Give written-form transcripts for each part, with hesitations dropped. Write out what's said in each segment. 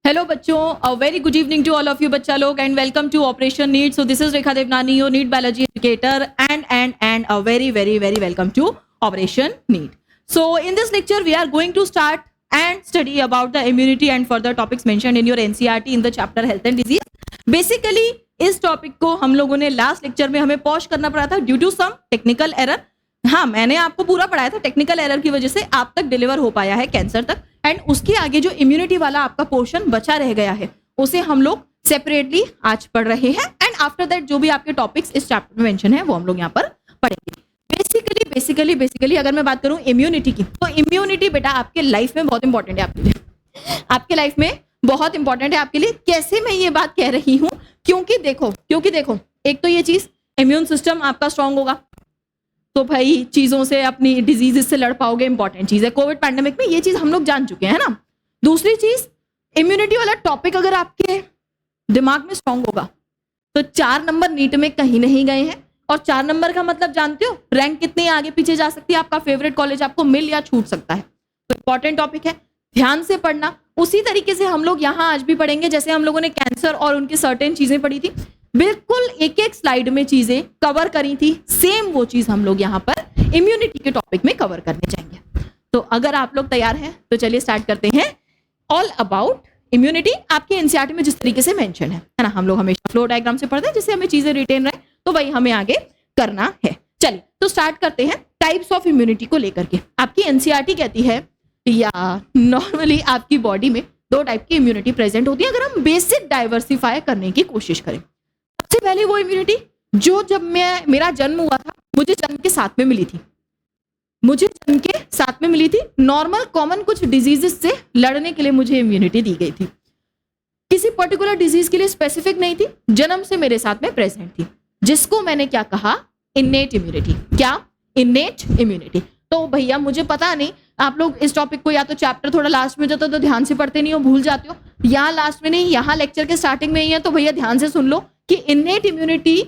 Hello बच्चों, a very good evening to all of you बच्चा लोग and welcome to operation NEET. So this is Rekha Devnani, your NEET biology educator and a very welcome to Operation NEET. So in this lecture we are going to start and study about the immunity and further topics mentioned in your NCERT in the chapter health and disease. Basically इस topic को हम लोगों ने last lecture में हमें pause करना पड़ा था due to some technical error. हाँ, मैंने आपको पूरा पढ़ाया था, टेक्निकल एरर की वजह से आप तक डिलीवर हो पाया है कैंसर तक, एंड उसके आगे जो इम्यूनिटी वाला आपका पोर्शन बचा रह गया है उसे हम लोग सेपरेटली आज पढ़ रहे हैं. एंड आफ्टर दैट जो भी आपके टॉपिक्स इस चैप्टर में मेंशन है वो हम लोग यहाँ पर पढ़ेंगे. बेसिकली अगर मैं बात करूं इम्यूनिटी की, तो इम्यूनिटी बेटा आपके लाइफ में बहुत इंपॉर्टेंट है, आपके लिए, आपके लाइफ में बहुत इंपॉर्टेंट है आपके लिए. कैसे मैं ये बात कह रही हूँ? क्योंकि देखो एक तो ये चीज इम्यून सिस्टम आपका स्ट्रांग होगा तो भाई चीजों से, अपनी डिजीजेस से लड़ पाओगे. इंपॉर्टेंट चीज है. कोविड पैंडेमिक में ये चीज हम लोग जान चुके हैं ना. दूसरी चीज, इम्यूनिटी वाला टॉपिक अगर आपके दिमाग में स्ट्रांग होगा तो 4 नंबर नीट में कहीं नहीं गए हैं. और 4 नंबर का मतलब जानते हो, रैंक कितनी आगे पीछे जा सकती है, आपका फेवरेट कॉलेज आपको मिल या छूट सकता है. तो इंपॉर्टेंट टॉपिक है, ध्यान से पढ़ना. उसी तरीके से हम लोग यहाँ आज भी पढ़ेंगे जैसे हम लोगों ने कैंसर और उनकी सर्टेन चीजें पढ़ी थी. बिल्कुल एक एक स्लाइड में चीजें कवर करी थी, सेम वो चीज हम लोग यहाँ पर इम्यूनिटी के टॉपिक में कवर करने जाएंगे. तो अगर आप लोग तैयार हैं तो चलिए स्टार्ट करते हैं. ऑल अबाउट इम्यूनिटी आपके एनसीईआरटी में जिस तरीके से मेंशन है ना, हम लोग हमेशा फ्लो डायग्राम से पढ़ते हैं जिससे हमें चीजें रिटेन रहे, तो वही हमें आगे करना है. चलिए तो स्टार्ट करते हैं टाइप्स ऑफ इम्यूनिटी को लेकर के. आपकी एनसीईआरटी कहती है या नॉर्मली आपकी बॉडी में 2 टाइप की इम्यूनिटी प्रेजेंट होती है अगर हम बेसिक डाइवर्सिफाई करने की कोशिश करें. सबसे पहले वो इम्यूनिटी जो जब मेरा जन्म हुआ था मुझे जन्म के साथ में मिली थी, नॉर्मल कॉमन कुछ डिजीजेस से लड़ने के लिए मुझे इम्यूनिटी दी गई थी. किसी पर्टिकुलर डिजीज के लिए स्पेसिफिक नहीं थी, जन्म से मेरे साथ में प्रेजेंट थी, जिसको मैंने क्या कहा, इन्नेट इम्यूनिटी. क्या? Innate immunity. तो भैया मुझे पता नहीं, आप लोग इस टॉपिक को या तो चैप्टर थोड़ा लास्ट में जाते हो तो ध्यान से पढ़ते नहीं हो, भूल जाते हो, यहाँ लास्ट में नहीं, यहाँ लेक्चर के स्टार्टिंग में ही है, तो भैया ध्यान से सुन लो कि इन्नेट इम्यूनिटी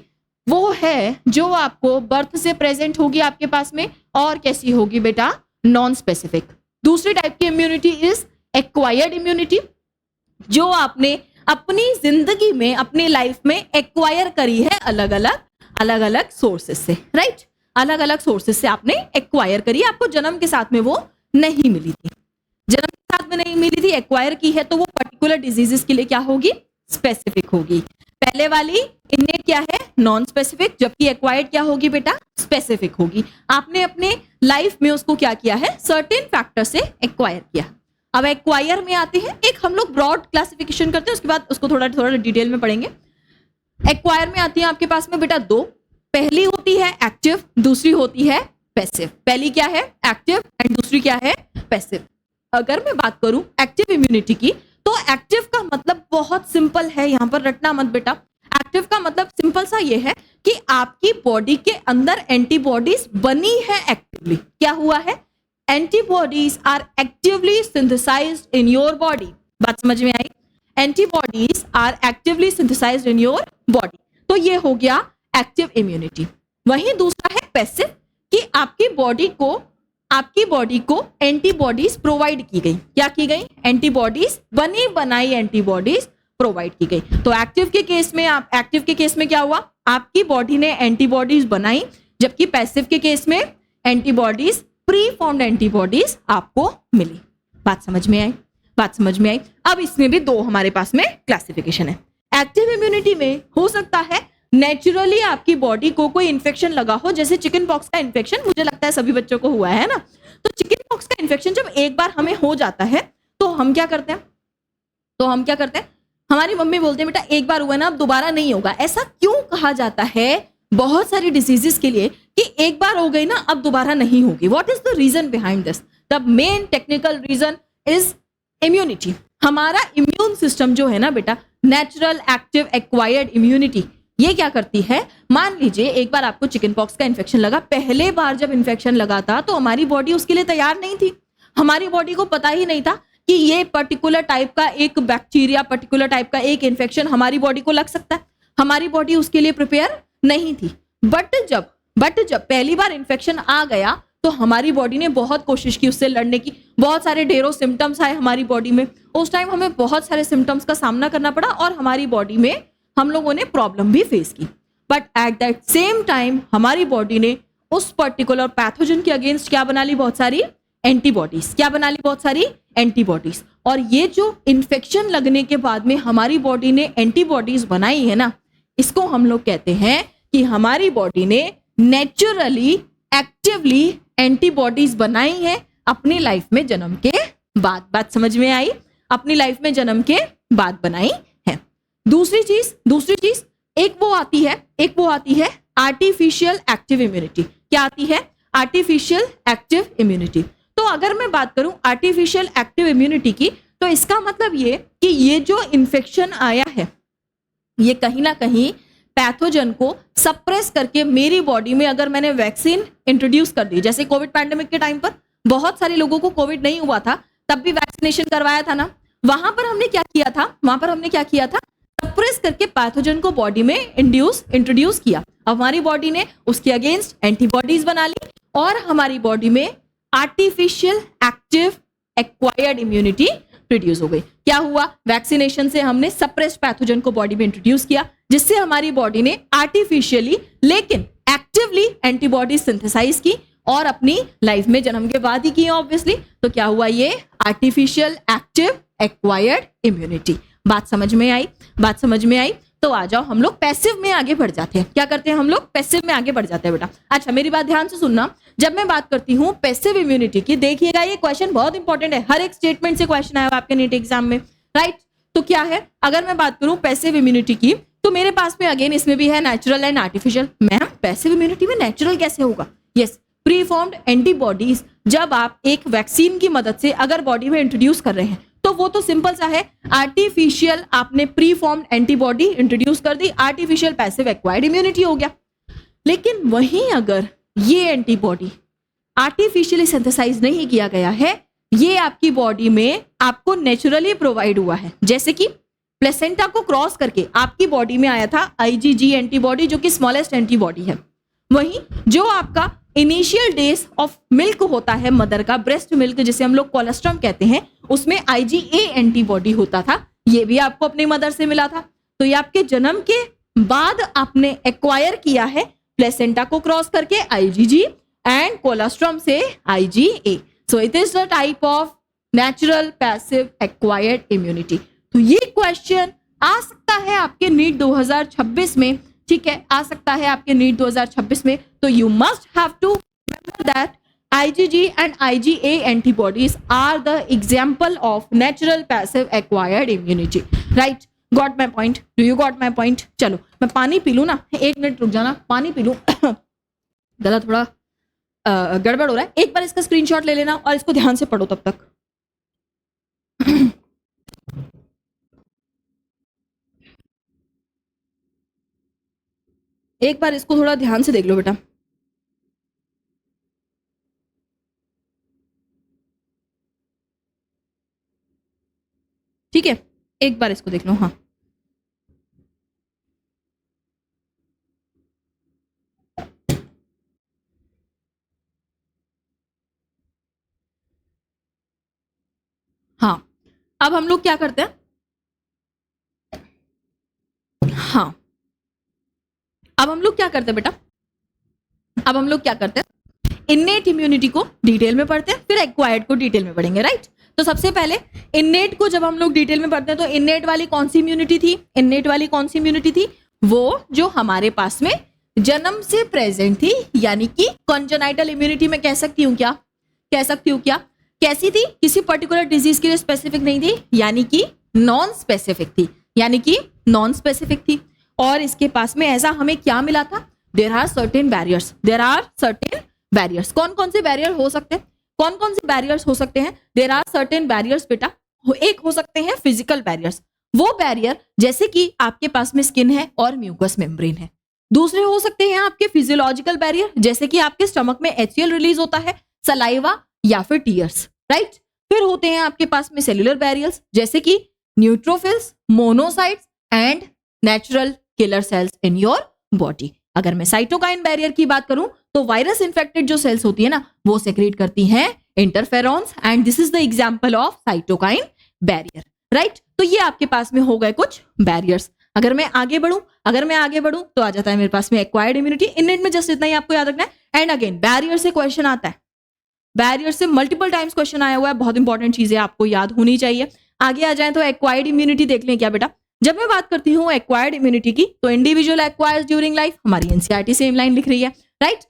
वो है जो आपको बर्थ से प्रेजेंट होगी आपके पास में, और कैसी होगी बेटा, नॉन स्पेसिफिक. दूसरी टाइप की इम्यूनिटी इज एक्वायर्ड इम्यूनिटी, जो आपने अपनी जिंदगी में, अपनी लाइफ में एक्वायर करी है अलग अलग सोर्सेस से. राइट, अलग अलग सोर्सेस से आपने एक्वायर करी, आपको जन्म के साथ में वो नहीं मिली थी, एक्वायर की है, तो वो पर्टिकुलर डिजीजेस के लिए क्या होगी, स्पेसिफिक होगी. पहले वाली इन्नेट क्या है, नॉन स्पेसिफिक, जबकि एक्वायर्ड क्या होगी बेटा, स्पेसिफिक होगी. आपने अपने लाइफ में उसको क्या किया है, सर्टेन फैक्टर से एक्वायर किया. अब एक्वायर में आते हैं, एक हम लोग ब्रॉड क्लासिफिकेशन करते हैं, उसके बाद उसको थोड़ा डिटेल में पढ़ेंगे. एक्वायर में आती है आपके पास में बेटा 2. पहली होती है एक्टिव, दूसरी होती है पैसिव. पहली क्या है, एक्टिव, एंड दूसरी क्या है, पैसिव. अगर मैं बात करूं एक्टिव इम्यूनिटी की, तो एक्टिव का मतलब बहुत सिंपल है, यहां पर रटना मत बेटा. एक्टिव का मतलब सिंपल सा ये है कि आपकी बॉडी के अंदर एंटीबॉडीज बनी है एक्टिवली. क्या हुआ है, antibodies are actively synthesized in your body. बात समझ में आई? Antibodies are actively synthesized in your body. तो ये हो गया एक्टिव इम्यूनिटी. वहीं दूसरा है पैसिव, कि आपकी बॉडी को एंटीबॉडीज प्रोवाइड की गई. क्या की गई, एंटीबॉडीज, बनी बनाई एंटीबॉडीज प्रोवाइड की गई. तो एक्टिव के केस में क्या हुआ, आपकी बॉडी ने एंटीबॉडीज बनाई, जबकि पैसिव के केस में एंटीबॉडीज, प्री फॉर्म्ड एंटीबॉडीज आपको मिली. बात समझ में आई? अब इसमें भी 2 हमारे पास में क्लासिफिकेशन है. एक्टिव इम्यूनिटी में हो सकता है नेचुरली आपकी बॉडी को कोई इन्फेक्शन लगा हो, जैसे चिकन पॉक्स का इन्फेक्शन मुझे लगता है सभी बच्चों को हुआ है ना. तो चिकन पॉक्स का इन्फेक्शन जब एक बार हमें हो जाता है तो हम क्या करते हैं, हमारी मम्मी बोलते हैं बेटा एक बार हुआ ना अब दोबारा नहीं होगा. ऐसा क्यों कहा जाता है बहुत सारी डिजीजेस के लिए कि एक बार हो गई ना अब दोबारा नहीं होगी? What is the reason behind this? The main technical reason is immunity. हमारा इम्यून सिस्टम जो है ना बेटा, नेचुरल एक्टिव एक्वायर्ड इम्यूनिटी, ये क्या करती है, मान लीजिए एक बार आपको चिकन पॉक्स का इन्फेक्शन लगा. पहले बार जब इन्फेक्शन लगा था तो हमारी बॉडी उसके लिए तैयार नहीं थी. हमारी बॉडी को पता ही नहीं था कि ये पर्टिकुलर टाइप का एक बैक्टीरिया, पर्टिकुलर टाइप का एक इन्फेक्शन हमारी बॉडी को लग सकता है. हमारी बॉडी उसके लिए प्रिपेयर नहीं थी. बट जब पहली बार इन्फेक्शन आ गया तो हमारी बॉडी ने बहुत कोशिश की उससे लड़ने की, बहुत सारे ढेरों सिम्टम्स आए हमारी बॉडी में, उस टाइम हमें बहुत सारे सिम्टम्स का सामना करना पड़ा और हमारी बॉडी में हम लोगों ने प्रॉब्लम भी फेस की। But at that same time हमारी बॉडी ने उस पर्टिकुलर पैथोजन के अगेंस्ट क्या बना ली, बहुत सारी एंटीबॉडीज। क्या बना ली, बहुत सारी एंटीबॉडीज। और ये जो इन्फेक्शन लगने के बाद में हमारी बॉडी ने एंटीबॉडीज बनाई है ना, इसको हम लोग कहते हैं कि हमारी बॉडी ने नेचुरली एक्टिवली एंटीबॉडीज बनाई है अपनी लाइफ में जन्म के बाद। बात समझ में आई? अपनी लाइफ में जन्म के बाद बनाई है। दूसरी चीज एक वो आती है आर्टिफिशियल एक्टिव इम्यूनिटी। क्या आती है? Artificial active immunity. तो अगर मैं बात करूं आर्टिफिशियल एक्टिव इम्यूनिटी की, तो इसका मतलब ये कि ये जो इन्फेक्शन आया है ये कहीं ना कहीं पैथोजन को सप्रेस करके मेरी बॉडी में, अगर मैंने वैक्सीन इंट्रोड्यूस कर दी, जैसे कोविड पैंडेमिक के टाइम पर बहुत सारे लोगों को कोविड नहीं हुआ था, तब भी वैक्सीनेशन करवाया था ना, वहां पर हमने क्या किया था, सप्रेस करके पैथोजन को बॉडी में इंट्रोड्यूस किया। अब हमारी बॉडी ने उसके अगेंस्ट एंटीबॉडीज बना ली और हमारी बॉडी में artificial active acquired immunity produce हो गई। क्या हुआ? वैक्सीनेशन से हमने सप्रेस्ड पैथोजन को बॉडी में इंट्रोड्यूस किया, जिससे हमारी बॉडी ने आर्टिफिशियली लेकिन एक्टिवली एंटीबॉडी सिंथेसाइज की और अपनी लाइफ में जन्म के बाद ही की ऑब्वियसली। तो क्या हुआ? ये आर्टिफिशियल एक्टिव एक्वायर्ड इम्यूनिटी। बात समझ में आई? तो आ जाओ हम लोग पैसिव में आगे बढ़ जाते हैं। क्या करते हैं हम लोग? पैसिव में आगे बढ़ जाते हैं बेटा। अच्छा, मेरी बात ध्यान से सुनना। जब मैं बात करती हूं पैसिव इम्यूनिटी की, देखिएगा ये क्वेश्चन बहुत इंपॉर्टेंट है, हर एक स्टेटमेंट से क्वेश्चन आया आपके नीट एग्जाम में, राइट? तो क्या है, अगर मैं बात करूं पैसिव इम्यूनिटी की, तो मेरे पास में अगेन इसमें भी है natural and artificial. Ma'am passive immunity में नेचुरल कैसे होगा? यस, प्री फॉर्म्ड एंटीबॉडीज जब आप एक वैक्सीन की मदद से अगर बॉडी में इंट्रोड्यूस कर रहे हैं, तो वो तो सिंपल सा है, आर्टिफिशियल आपने प्री फॉर्म्ड एंटीबॉडी इंट्रोड्यूस कर दी, आर्टिफिशियल पैसिव एक्वायर्ड इम्यूनिटी हो गया। लेकिन वहीं अगर ये एंटीबॉडी आर्टिफिशियली सिंथेसाइज नहीं किया गया है, ये आपकी बॉडी में आपको नेचुरली प्रोवाइड हुआ है, जैसे कि प्लेसेंटा को क्रॉस करके आपकी बॉडी में आया था आईजीजी एंटीबॉडी, जो कि स्मॉलेस्ट एंटीबॉडी है। वहीं जो आपका इनिशियल डेज ऑफ मिल्क होता है मदर का, ब्रेस्ट मिल्क जिसे हम लोग कोलेस्ट्रम कहते हैं, उसमें आईजीए एंटीबॉडी होता था, ये भी आपको अपनी मदर से मिला था। तो ये आपके जन्म के बाद आपने एक्वायर किया है, प्लेसेंटा को क्रॉस करके आईजीजी एंड कोलेस्ट्रम से IgA. So it is the type of natural passive acquired immunity. तो ये क्वेश्चन आ सकता है आपके नीट 2026 में, ठीक है, आ सकता है आपके नीट 2026 में। तो you must have to remember that IgG and IgA antibodies are the example of natural passive acquired immunity. Right? Got my point? Do you got my point? चलो मैं पानी पी लूँ ना, 1 मिनट रुक जाना, पानी पी लूँ। गला थोड़ा गड़बड़ हो रहा है। एक बार इसका स्क्रीनशॉट ले लेना और इसको ध्यान से पढ़ो तब तक। एक बार इसको थोड़ा ध्यान से देख लो बेटा। ठीक है, एक बार इसको देख लो। हाँ, हाँ, अब हम लोग क्या करते हैं? हाँ, अब हम लोग क्या करते हैं बेटा? अब हम लोग क्या करते हैं? इन्नेट इम्यूनिटी को डिटेल में पढ़ते हैं, फिर एक्वायर्ड को डिटेल में पढ़ेंगे, राइट? तो सबसे पहले इन्नेट को जब हम लोग डिटेल में पढ़ते हैं, तो इन्नेट वाली कौन सी इम्यूनिटी थी? इन्नेट वाली कौन सी इम्यूनिटी थी? वो जो हमारे पास में जन्म से प्रेजेंट थी, यानी कि कॉन्जेनाइटल इम्यूनिटी में कह सकती हूँ क्या? कैसी थी? किसी पर्टिकुलर डिजीज के लिए स्पेसिफिक नहीं थी, यानी कि नॉन स्पेसिफिक थी। और इसके पास में ऐसा हमें क्या मिला था? There are certain barriers. कौन कौन से बैरियर हो सकते हैं? देयर आर सर्टेन बैरियर्स बेटा। एक हो सकते हैं फिजिकल बैरियर्स, वो बैरियर जैसे कि आपके पास में स्किन है और म्यूकस मेम्ब्रेन है। दूसरे हो सकते हैं आपके फिजियोलॉजिकल बैरियर, जैसे कि आपके स्टमक में HCl रिलीज होता है, सलाइवा या फिर टीयर्स, राइट? फिर होते हैं आपके पास में सेल्यूलर बैरियर्स, जैसे कि neutrophils, monocytes and natural killer cells in your body. अगर मैं साइटोकाइन बैरियर की बात करूं तो वायरस इन्फेक्टेड जो सेल्स होती है ना, वो सेक्रेट करती हैं interferons, and this is the example of cytokine barrier, right. तो ये आपके पास में हो गए कुछ बैरियर्स। अगर मैं आगे बढ़ूं तो आ जाता है मेरे पास में एक्वायर्ड इम्यूनिटी। इननेट में जस्ट इतना ही आपको याद रखना है। एंड अगेन बैरियर से क्वेश्चन आता है, बैरियर से मल्टीपल टाइम्स क्वेश्चन आया हुआ है, बहुत इंपॉर्टेंट चीजें आपको याद होनी चाहिए। आगे आ जाए तो एक्वायर्ड इम्यूनिटी देख लें क्या बेटा। जब मैं बात करती हूँ एक्वायर्ड इम्यूनिटी की, तो इंडिविजुअल एक्वायर्स ड्यूरिंग लाइफ, हमारी एनसीईआरटी सेम लाइन लिख रही है, राइट।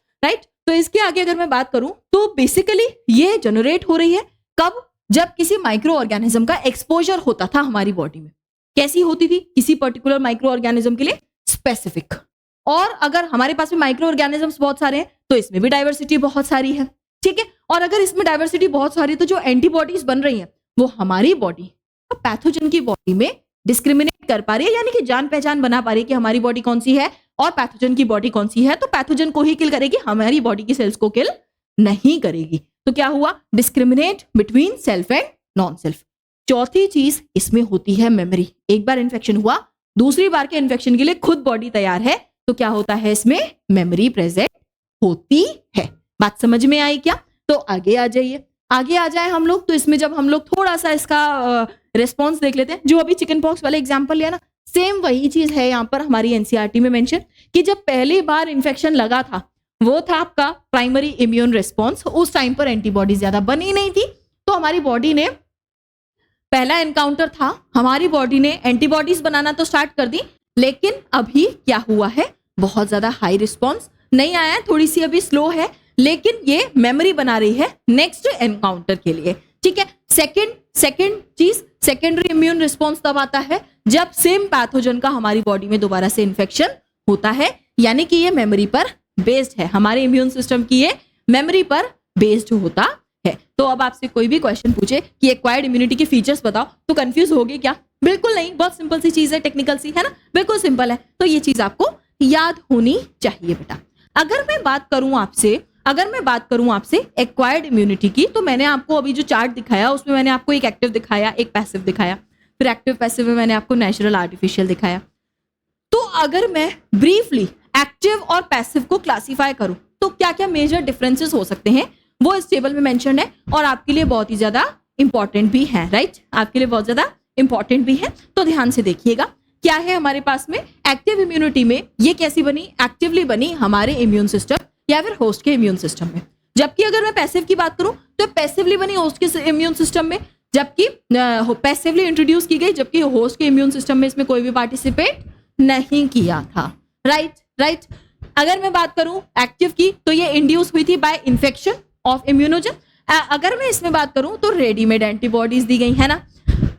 तो इसके आगे अगर मैं बात करूं तो बेसिकली ये जनरेट हो रही है कब, जब किसी माइक्रो ऑर्गेनिज्म का एक्सपोजर होता था हमारी बॉडी में। कैसी होती थी? किसी पर्टिकुलर माइक्रो ऑर्गेनिज्म के लिए स्पेसिफिक। और अगर हमारे पास में माइक्रो ऑर्गेनिजम्स बहुत सारे हैं तो इसमें भी डाइवर्सिटी बहुत सारी है, ठीक है। और अगर इसमें डाइवर्सिटी बहुत सारी है तो जो एंटीबॉडीज बन रही है वो हमारी बॉडी पैथोजन की बॉडी में डिस्क्रिमिनेट कर पा रही है, यानी कि जान पहचान बना पा रही है कि हमारी बॉडी कौन सी है और पैथोजन की बॉडी कौन सी है। तो पैथोजन को ही किल करेगी, हमारी बॉडी की सेल्स को किल नहीं करेगी। तो क्या हुआ? Discriminate between self and non self. चौथी चीज इसमें होती है मेमोरी। एक बार इन्फेक्शन हुआ, दूसरी बार के इन्फेक्शन के लिए खुद बॉडी तैयार है, तो क्या होता है? इसमें मेमोरी प्रेजेंट होती है। बात समझ में आई क्या? तो आगे आ जाइए, आगे आ जाए हम लोग। तो इसमें जब हम लोग थोड़ा सा इसका रिस्पॉन्स देख लेते हैं, जो अभी चिकन पॉक्स वाला एग्जांपल लिया ना, सेम वही चीज है यहाँ पर हमारी एनसीईआरटी में मेंशन, कि जब पहली बार इन्फेक्शन लगा था वो था आपका प्राइमरी इम्यून रिस्पॉन्स। उस टाइम पर एंटीबॉडी ज्यादा बनी नहीं थी, तो हमारी बॉडी ने पहला एनकाउंटर था, हमारी बॉडी ने एंटीबॉडीज बनाना तो स्टार्ट कर दी, लेकिन अभी क्या हुआ है? बहुत ज्यादा हाई रिस्पॉन्स नहीं आया है, थोड़ी सी अभी स्लो है, लेकिन ये मेमोरी बना रही है नेक्स्ट एनकाउंटर के लिए, ठीक है। सेकंड चीज, सेकेंडरी इम्यून रिस्पॉन्स तब आता है जब सेम पैथोजन का हमारी बॉडी में दोबारा से इन्फेक्शन होता है, यानी कि ये मेमोरी पर बेस्ड है, हमारे इम्यून सिस्टम की ये मेमोरी पर बेस्ड होता है। तो अब आपसे कोई भी क्वेश्चन पूछे कि एक्वायर्ड इम्यूनिटी के फीचर्स बताओ, तो कंफ्यूज होगी क्या? बिल्कुल नहीं, बहुत सिंपल सी चीज है, टेक्निकल सी है ना, बिल्कुल सिंपल है। तो ये चीज आपको याद होनी चाहिए बेटा। अगर मैं बात करूं आपसे एक्वायर्ड इम्यूनिटी की, तो मैंने आपको अभी जो चार्ट दिखाया उसमें मैंने आपको एक एक्टिव दिखाया, एक पैसिव दिखाया, फिर एक्टिव पैसिव में मैंने आपको नेचुरल आर्टिफिशियल दिखाया। तो अगर मैं ब्रीफली एक्टिव और पैसिव को क्लासिफाई करूं तो क्या क्या मेजर डिफरेंसेस हो सकते हैं वो इस टेबल में मेंशन्ड है और आपके लिए बहुत ही ज्यादा इंपॉर्टेंट भी है, राइट। आपके लिए बहुत ज्यादा इंपॉर्टेंट भी है, तो ध्यान से देखिएगा। क्या है हमारे पास में एक्टिव इम्यूनिटी में? ये कैसी बनी? एक्टिवली बनी हमारे इम्यून सिस्टम या फिर होस्ट के इम्यून सिस्टम में। जबकि अगर मैं पैसिव की बात करूं तो पैसिवली बनी होस्ट के इम्यून सिस्टम में, जबकि पैसिवली इंट्रोड्यूस की गई, जबकि होस्ट के इम्यून सिस्टम में इसमें कोई भी पार्टिसिपेट नहीं किया था, राइट। अगर मैं बात करूं एक्टिव की तो ये इंड्यूस हुई थी बाय इन्फेक्शन ऑफ इम्यूनोजन। अगर मैं इसमें बात करूं तो रेडीमेड एंटीबॉडीज दी गई है ना,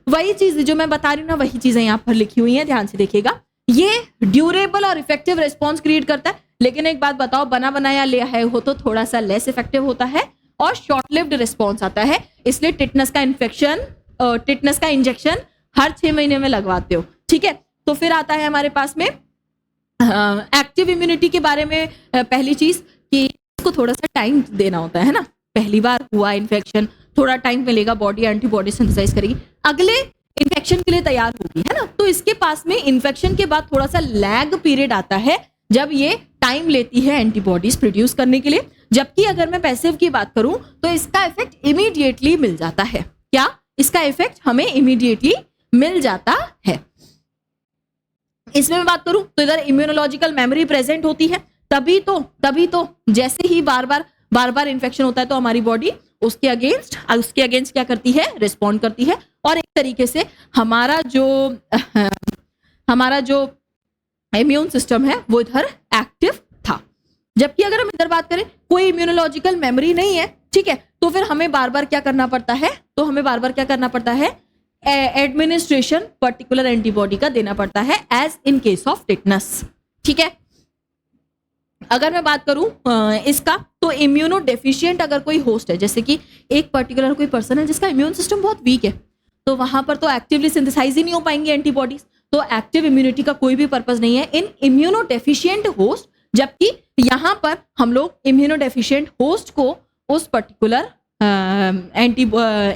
वही चीज जो मैं बता रही हूँ ना, वही चीजें यहाँ पर लिखी हुई हैं, ध्यान से देखिएगा। ये ड्यूरेबल और इफेक्टिव रिस्पॉन्स क्रिएट करता है, लेकिन एक बात बताओ, बना बनाया लिया है हो तो थोड़ा सा लेस इफेक्टिव होता है और शॉर्ट लिव्ड रिस्पॉन्स आता है। इसलिए टिटनस का इंजेक्शन हर 6 महीने में लगवाते हो, ठीक है। तो फिर आता है हमारे पास में एक्टिव इम्यूनिटी के बारे में पहली चीज कि इसको थोड़ा सा टाइम देना होता है ना। पहली बार हुआ इन्फेक्शन, थोड़ा टाइम मिलेगा, बॉडी एंटीबॉडी सिंथेसाइज करेगी, अगले इन्फेक्शन के लिए तैयार होगी, है ना। तो इसके पास में इन्फेक्शन के बाद थोड़ा सा लैग पीरियड आता है जब ये टाइम लेती है एंटीबॉडीज प्रोड्यूस करने के लिए। जबकि अगर मैं पैसिव की बात करूं तो इसका इफेक्ट इमीडिएटली मिल जाता है। क्या? इसका इफेक्ट हमें इमीडिएटली मिल जाता है। इसमें मैं बात करूं तो इधर इम्यूनोलॉजिकल मेमोरी प्रेजेंट होती है, तभी तो जैसे ही बार बार इन्फेक्शन होता है तो हमारी बॉडी उसके अगेंस्ट क्या करती है? रिस्पॉन्ड करती है। और एक तरीके से हमारा जो इम्यून सिस्टम है वो इधर एक्टिव था। जबकि अगर हम इधर बात करें, कोई इम्यूनोलॉजिकल मेमोरी नहीं है, ठीक है, तो फिर हमें बार बार क्या करना पड़ता है? एडमिनिस्ट्रेशन पर्टिकुलर एंटीबॉडी का देना पड़ता है, as in case of tetanus, ठीक है। अगर मैं बात करूं इसका, तो इम्यूनो डेफिशिएंट अगर कोई होस्ट है, जैसे कि एक पर्टिकुलर कोई पर्सन है जिसका इम्यून सिस्टम बहुत वीक है, तो वहां पर तो एक्टिवली सिंथेसाइज ही नहीं हो पाएंगे एंटीबॉडीज, तो एक्टिव इम्यूनिटी का कोई भी पर्पस नहीं है इन इम्यूनो डेफिशिएंट होस्ट। जबकि यहां पर हम लोग इम्यूनो डेफिशिएंट होस्ट को उस पर्टिकुलर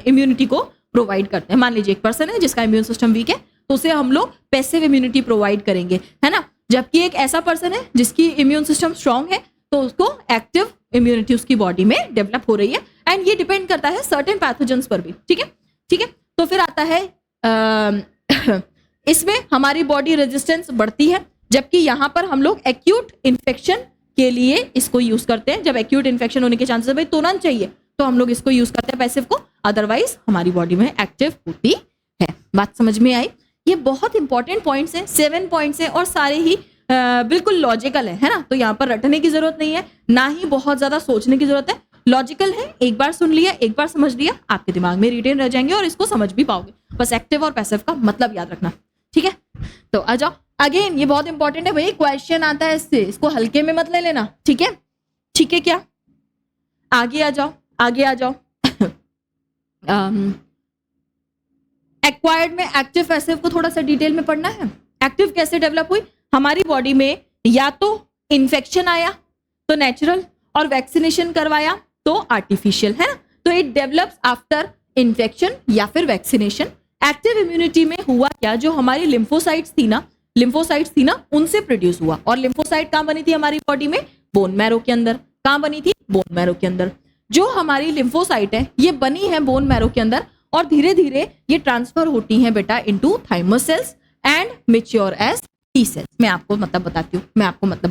इम्यूनिटी को प्रोवाइड करते हैं। मान लीजिए एक पर्सन है जिसका इम्यून सिस्टम वीक है, तो उसे हम लोग पैसिव इम्यूनिटी प्रोवाइड करेंगे, है ना। जबकि एक ऐसा पर्सन है जिसकी इम्यून सिस्टम स्ट्रांग है, तो उसको एक्टिव इम्यूनिटी उसकी बॉडी में डेवलप हो रही है, एंड ये डिपेंड करता है सर्टेन पैथोजेंस पर भी। ठीक है, ठीक है। तो फिर आता है इसमें हमारी बॉडी रेजिस्टेंस बढ़ती है, जबकि यहाँ पर हम लोग एक्यूट इन्फेक्शन के लिए इसको यूज करते हैं। जब एक्यूट इन्फेक्शन होने के चांसेस भाई तुरंत चाहिए तो हम लोग इसको यूज करते हैं पैसिव को, अदरवाइज हमारी बॉडी में एक्टिव होती है। बात समझ में आई? ये बहुत इंपॉर्टेंट पॉइंट्स हैं, 7 पॉइंट्स हैं और सारे ही बिल्कुल लॉजिकल है ना। तो यहाँ पर रटने की जरूरत नहीं है, ना ही बहुत ज्यादा सोचने की जरूरत है, लॉजिकल है। एक बार सुन लिया, एक बार समझ लिया, आपके दिमाग में रिटेन रह जाएंगे और इसको समझ भी पाओगे। बस एक्टिव और पैसिव का मतलब याद रखना। ठीक है, तो आ जाओ। अगेन ये बहुत इंपॉर्टेंट है भाई, क्वेश्चन आता है इससे, इसको हल्के में मत ले लेना। ठीक है, ठीक है क्या? आगे आ जाओ, आगे आ जाओ। एक्वायर्ड में एक्टिव पैसिव को थोड़ा सा डिटेल में पढ़ना है। एक्टिव कैसे डेवलप हुई? हमारी बॉडी में या तो इन्फेक्शन आया तो नेचुरल, और वैक्सीनेशन करवाया तो आर्टिफिशियल, है ना। तो इट डेवलप्स आफ्टर इन्फेक्शन या फिर वैक्सीनेशन। एक्टिव इम्यूनिटी में हुआ क्या, जो हमारी लिम्फोसाइट्स थी ना, उनसे प्रोड्यूस हुआ। और लिम्फोसाइट कहां बनी थी हमारी बॉडी में? बोन मैरो के अंदर। कहां बनी थी? बोन मैरो के अंदर। जो हमारी लिम्फोसाइट है ये बनी है बोन मैरो के अंदर, और धीरे धीरे ये ट्रांसफर होती हैं बेटा into thymus cells and mature as T cells. मैं आपको मतलब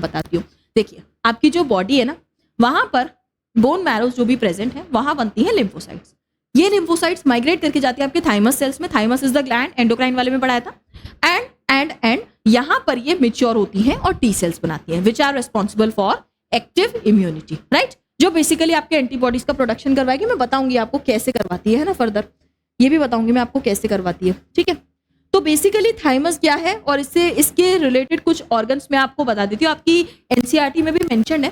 बताती हूँ। देखिए, आपकी जो बॉडी है ना, वहां पर बोन मैरोस जो भी प्रेजेंट है वहां बनती है लिम्फोसाइट्स। ये लिम्फोसाइट्स माइग्रेट करके जाती है आपके थाइमस सेल्स में। Thymus is the gland, endocrine वाले में पढ़ाया था। एंड यहां पर ये मैच्योर होती हैं और टी सेल्स बनाती हैं, which are responsible for active immunity, right. जो बेसिकली आपके एंटीबॉडीज का प्रोडक्शन करवाएगी। मैं बताऊंगी आपको कैसे करवाती है ना, फर्दर ये भी बताऊंगी मैं आपको कैसे करवाती है। ठीक है, तो बेसिकली थाइमस क्या है और इसके रिलेटेड कुछ ऑर्गन्स मैं आपको बता देती हूँ, आपकी एनसीईआरटी में भी मेंशन है।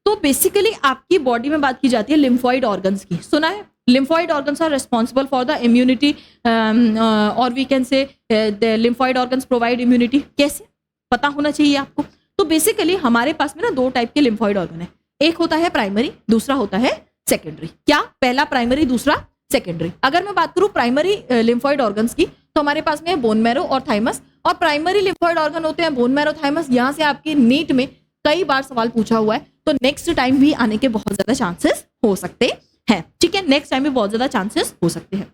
तो बेसिकली आपकी बॉडी में बात की जाती है लिम्फॉइड ऑर्गन्स की। सुना है? Lymphoid organs are responsible for the immunity, और we can say the lymphoid organs provide immunity. कैसे? पता होना चाहिए आपको। तो बेसिकली हमारे पास में ना 2 टाइप के लिम्फॉइड ऑर्गन है। एक होता है प्राइमरी, दूसरा होता है सेकेंडरी। क्या? पहला प्राइमरी, दूसरा सेकेंडरी। अगर मैं बात करूं प्राइमरी लिम्फॉइड ऑर्गन्स की, तो हमारे पास में है बोन मैरो और थाइमस। और प्राइमरी लिम्फॉइड ऑर्गन होते हैं बोन मैरो, थाइमस। यहां से आपके नीट में कई बार सवाल पूछा हुआ है, तो नेक्स्ट टाइम भी आने के बहुत ज्यादा चांसेस हो सकते हैं। ठीक है, नेक्स्ट टाइम भी बहुत ज्यादा चांसेस हो सकते हैं।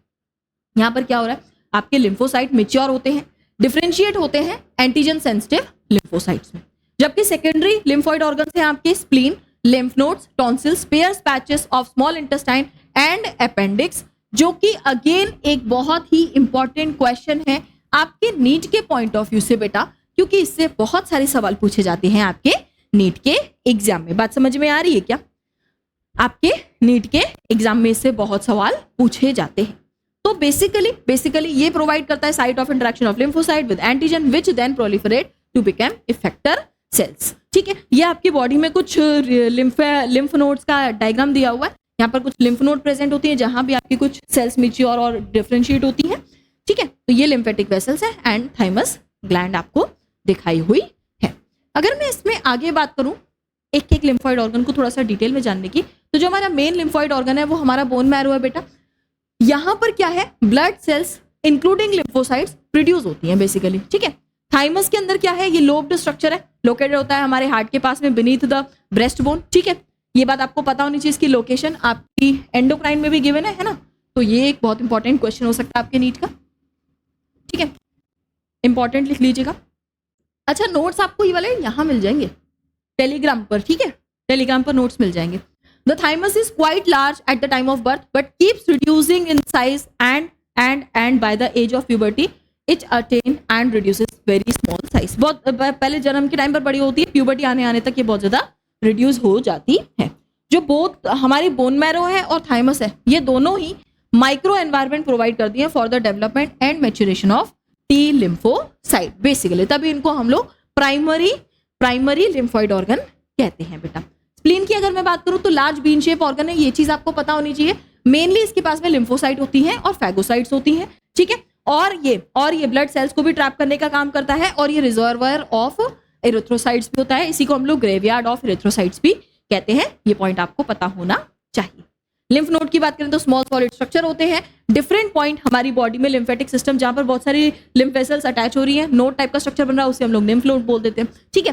यहाँ पर क्या हो रहा है, आपके लिम्फोसाइट मैच्योर होते हैं, डिफरेंशिएट होते हैं एंटीजन सेंसिटिव लिम्फोसाइट्स में। जबकि सेकेंडरी लिम्फॉइड ऑर्गन है आपके spleen, lymph nodes, tonsils, pairs patches of small intestine and appendix, जो कि अगेन एक बहुत ही इंपॉर्टेंट क्वेश्चन है आपके नीट के पॉइंट ऑफ व्यू से बेटा, क्योंकि इससे बहुत सारे सवाल पूछे जाते हैं आपके नीट के एग्जाम में। बात समझ में आ रही है क्या? आपके नीट के एग्जाम में इससे बहुत सवाल पूछे जाते हैं। तो बेसिकली ये प्रोवाइड करता है site of interaction of lymphocyte with antigen which then proliferate to become effector cells. ठीक है, ये आपकी बॉडी में कुछ लिम्फ नोड्स का डायग्राम दिया हुआ है। यहाँ पर कुछ लिम्फ नोड प्रेजेंट होती है, जहां भी आपकी कुछ सेल्स मैच्योर और डिफरेंशिएट होती हैं। ठीक है, तो ये लिम्फेटिक वेसल्स है एंड थाइमस ग्लैंड आपको दिखाई हुई है। अगर मैं इसमें आगे बात करूं एक एक लिम्फॉइड ऑर्गन को थोड़ा सा डिटेल में जानने की, तो जो हमारा मेन लिम्फॉइड ऑर्गन है वो हमारा बोन मैरो है बेटा। यहाँ पर क्या है, blood cells including lymphocytes produce होती हैं बेसिकली। ठीक है, थाइमस के अंदर क्या है, ये लोब्ड स्ट्रक्चर है, लोकेटेड होता है हमारे हार्ट के पास में बीनीथ द ब्रेस्ट बोन। ठीक है, ये बात आपको पता होनी चाहिए। इसकी लोकेशन आपकी एंडोक्राइन में भी गिवन है ना। तो ये एक बहुत इंपॉर्टेंट क्वेश्चन हो सकता है आपके नीट का। ठीक है, इंपॉर्टेंट लिख लीजिएगा। अच्छा, नोट्स आपको ये वाले यहाँ मिल जाएंगे टेलीग्राम पर। ठीक है, टेलीग्राम पर नोट्स मिल जाएंगे। The thymus is quite large at the time of birth but keeps reducing in size and by the age of puberty it attain and reduces very small size. बहुत पहले जन्म के टाइम पर बड़ी होती है, प्यूबर्टी आने तक ये बहुत ज्यादा रिड्यूस हो जाती है। जो बोथ हमारी बोन मैरो है और थाइमस है, ये दोनों ही माइक्रो एनवायरनमेंट प्रोवाइड करती है for the development and maturation of T lymphocyte basically. तभी इनको हम लोग प्राइमरी लिम्फॉइड ऑर्गन कहते हैं बेटा। स्प्लीन की अगर मैं बात करूं तो लार्ज बीन शेप ऑर्गन है, ये चीज आपको पता होनी चाहिए। मेनली इसके पास में लिम्फोसाइट होती हैं और फैगोसाइट्स होती हैं। ठीक है, और ये ब्लड सेल्स को भी ट्रैप करने का काम करता है, और ये रिजर्वायर ऑफ एरिथ्रोसाइट्स भी होता है। इसी को हम लोग ग्रेवयार्ड ऑफ एरिथ्रोसाइट्स भी कहते हैं। ये पॉइंट आपको पता होना चाहिए। लिम्फ नोड की बात करें तो स्मॉल सॉलिड स्ट्रक्चर होते हैं, डिफरेंट पॉइंट हमारी बॉडी में लिम्फेटिक सिस्टम जहां पर बहुत सारी लिम्फ वेसल्स अटैच हो रही हैं, नोड टाइप का स्ट्रक्चर बन रहा है, उसे हम लोग लिम्फ नोड बोल देते हैं। ठीक है,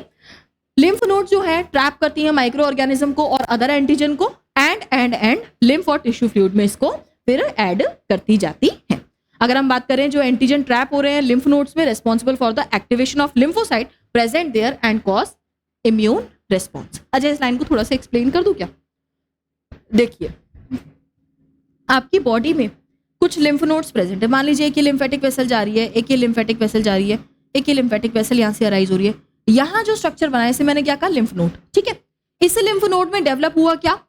लिम्फ नोड जो है ट्रैप करती है माइक्रो ऑर्गेनिज्म को और अदर एंटीजन को, एंड लिम्फ और टिश्यू फ्लूइड में इसको फिर ऐड करती जाती है। अगर हम बात करें जो एंटीजन ट्रैप हो रहे हैं लिम्फ नोड्स में, responsible for the activation of lymphocyte present there and cause immune response. Ajay इस लाइन को थोड़ा सा एक्सप्लेन कर दूं क्या? देखिए, आपकी बॉडी में कुछ लिम्फ नोड्स प्रेजेंट है। मान लीजिए एक ये लिम्फेटिक वेसल जा रही है, एक ये लिम्फेटिक वेसल जा रही है, एक ये लिम्फेटिक वेसल यहाँ से अराइज हो रही है। यहाँ जो स्ट्रक्चर बना है इसे मैंने क्या कहा? Lymph node. ठीक है, इस लिम्फ नोड में डेवलप हुआ क्या?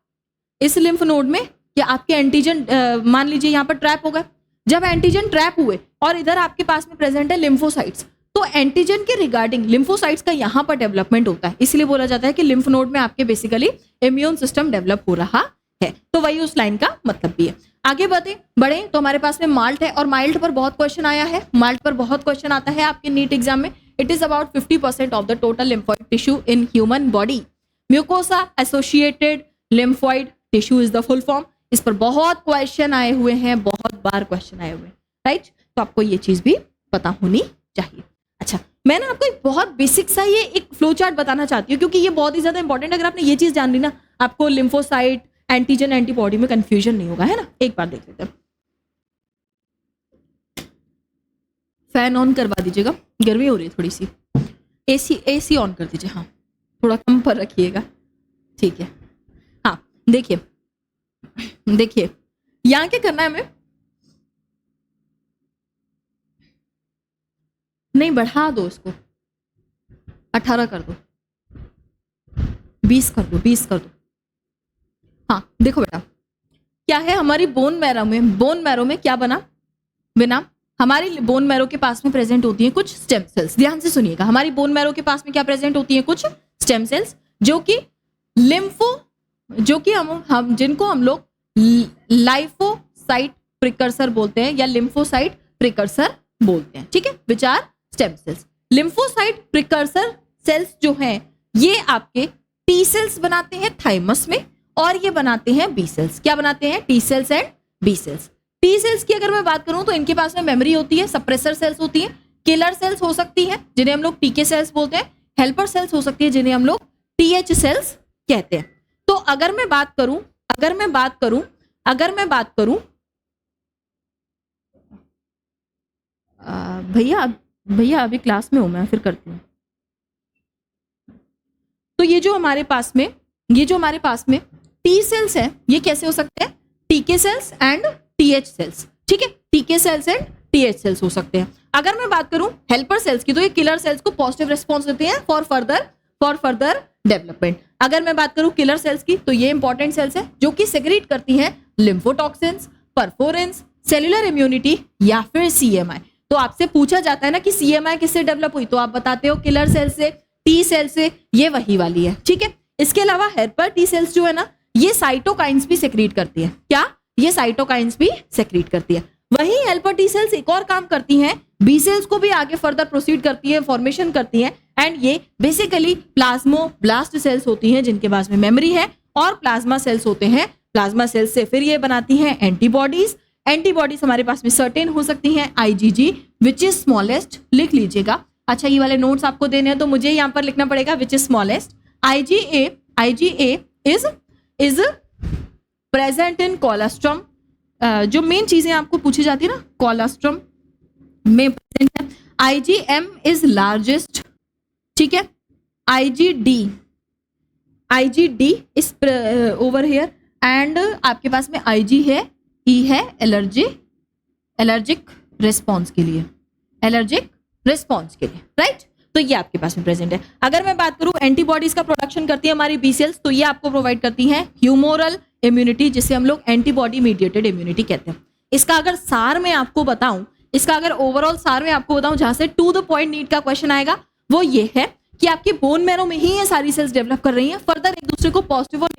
इस लिम्फ नोड में क्या आपके एंटीजन मान लीजिए यहाँ पर ट्रैप हो गए। जब एंटीजन ट्रैप हुए और इधर आपके पास में प्रेजेंट है लिम्फोसाइट्स, तो एंटीजन के रिगार्डिंग लिम्फोसाइट्स का यहाँ पर डेवलपमेंट होता है। इसलिए बोला जाता है कि लिम्फ नोड में आपके बेसिकली इम्यून सिस्टम डेवलप हो रहा है। तो वही उस लाइन का मतलब भी है। आगे बढ़े तो हमारे पास में माल्ट है और माल्ट पर बहुत क्वेश्चन आया है। माल्ट पर बहुत क्वेश्चन आता है आपके नीट एग्जाम में। It is about 50% of the total lymphoid tissue in human body. Mucosa associated lymphoid tissue is the full form. इस पर बहुत क्वेश्चन आए हुए हैं, बहुत बार क्वेश्चन आए हुए हैं, राइट? तो आपको ये चीज भी पता होनी चाहिए। अच्छा, मैंने आपको एक बहुत बेसिक सा ये एक फ्लो चार्ट बताना चाहती हूँ क्योंकि ये बहुत ही ज्यादा इंपॉर्टेंट। अगर आपने ये चीज जान ली ना, आपको लिम्फोसाइट, एंटीजन, एंटीबॉडी में कंफ्यूजन नहीं होगा, है ना? एक बार देख लेते हैं। फैन ऑन करवा दीजिएगा, गर्मी हो रही है थोड़ी सी। एसी ऑन कर दीजिए, हाँ थोड़ा कम पर रखिएगा, ठीक है। हाँ देखिए यहाँ क्या करना है हमें, नहीं बढ़ा दो इसको, 18 कर दो, 20 कर दो, 20 कर दो। हाँ देखो बेटा, क्या है हमारी बोन मैरो में क्या बना? बिना हमारी बोन मैरो के पास में प्रेजेंट होती है कुछ स्टेम सेल्स। ध्यान से सुनिएगा, हमारी बोन मैरो के पास में क्या प्रेजेंट होती है? कुछ स्टेम सेल्स, जो कि हम जिनको हम लोग लाइफोसाइट प्रिकर्सर बोलते हैं या लिम्फोसाइट प्रिकर्सर बोलते हैं। ठीक है, which are stem cells. Lymphocyte precursor cells जो हैं ये आपके टी सेल्स बनाते हैं थाइमस में, और ये बनाते हैं बी सेल्स। क्या बनाते हैं? T cells and B cells. T cells की अगर मैं बात करूं तो इनके पास में मेमोरी होती है, सप्रेसर सेल्स होती है, किलर सेल्स हो सकती हैं जिन्हें हम लोग टीके सेल्स बोलते हैं, हेल्पर सेल्स हो सकती है जिन्हें हम लोग टीएच सेल्स कहते हैं। तो अगर मैं बात करूं भैया अभी क्लास में हूं मैं, फिर करती हूँ। तो ये जो हमारे पास में टी सेल्स है, ये कैसे हो सकते हैं? टीके सेल्स एंड टीएच सेल्स। ठीक है, टीके सेल्स एंड टीएच सेल्स हो सकते हैं। अगर मैं बात करूं हेल्पर सेल्स की, तो ये किलर सेल्स को पॉजिटिव रिस्पॉन्स देते हैं फॉर फर्दर डेवलपमेंट। अगर मैं बात करूं किलर सेल्स की, तो ये इंपॉर्टेंट सेल्स है जो कि सेक्रेट करती हैं लिम्फोटॉक्सिन्स, परफोरेंस, सेल्युलर इम्यूनिटी या फिर सीएमआई। तो आपसे पूछा जाता है ना कि सीएमआई किससे डेवलप हुई, तो आप बताते हो किलर सेल से, टी सेल से, ये वही वाली है। ठीक है, इसके अलावा हेल्पर टी सेल्स जो है ना, ये साइटोकाइंस भी सेक्रेट करती है। क्या? ये साइटोकाइंस भी सेक्रेट करती है। वही हेल्पर टी सेल्स एक और काम करती हैं, बी सेल्स को भी आगे फर्दर प्रोसीड करती है, फॉर्मेशन करती है, एंड ये बेसिकली प्लाज्मोब्लास्ट सेल्स होती हैं जिनके पास में मेमोरी है, और प्लाज्मा सेल्स होते हैं। प्लाज्मा सेल्स से फिर ये बनाती हैं एंटीबॉडीज। एंटीबॉडीज हमारे पास में सर्टेन हो सकती हैं, आईजीजी विच इज स्मॉलेस्ट, लिख लीजिएगा। अच्छा, ये वाले नोट्स आपको देने हैं तो मुझे यहाँ पर लिखना पड़ेगा which is smallest. IgA is present in colostrum. जो मेन चीजें आपको पूछी जाती है ना, कोलेस्ट्रम में प्रेजेंट है। IgM is largest. ठीक है, IgD is over here, and आपके पास में आईजी है, ई है एलर्जिक रिस्पॉन्स के लिए, राइट? तो ये आपके पास में प्रेजेंट है। अगर मैं बात करूं एंटीबॉडीज का प्रोडक्शन करती है हमारी बी सेल्स, तो ये आपको प्रोवाइड करती हैं ह्यूमोरल इम्यूनिटी, जिसे हम लोग एंटीबॉडी मीडिएटेड इम्यूनिटी कहते हैं। इसका अगर सार में आपको बताऊं, ओवरऑल सार में आपको बताऊं, जहां से टू द पॉइंट नीट का क्वेश्चन आएगा, वो ये है कि आपके बोन मैरो में ही ये सारी सेल्स डेवलप कर रही हैं, फर्दर एक दूसरे को पॉजिटिव और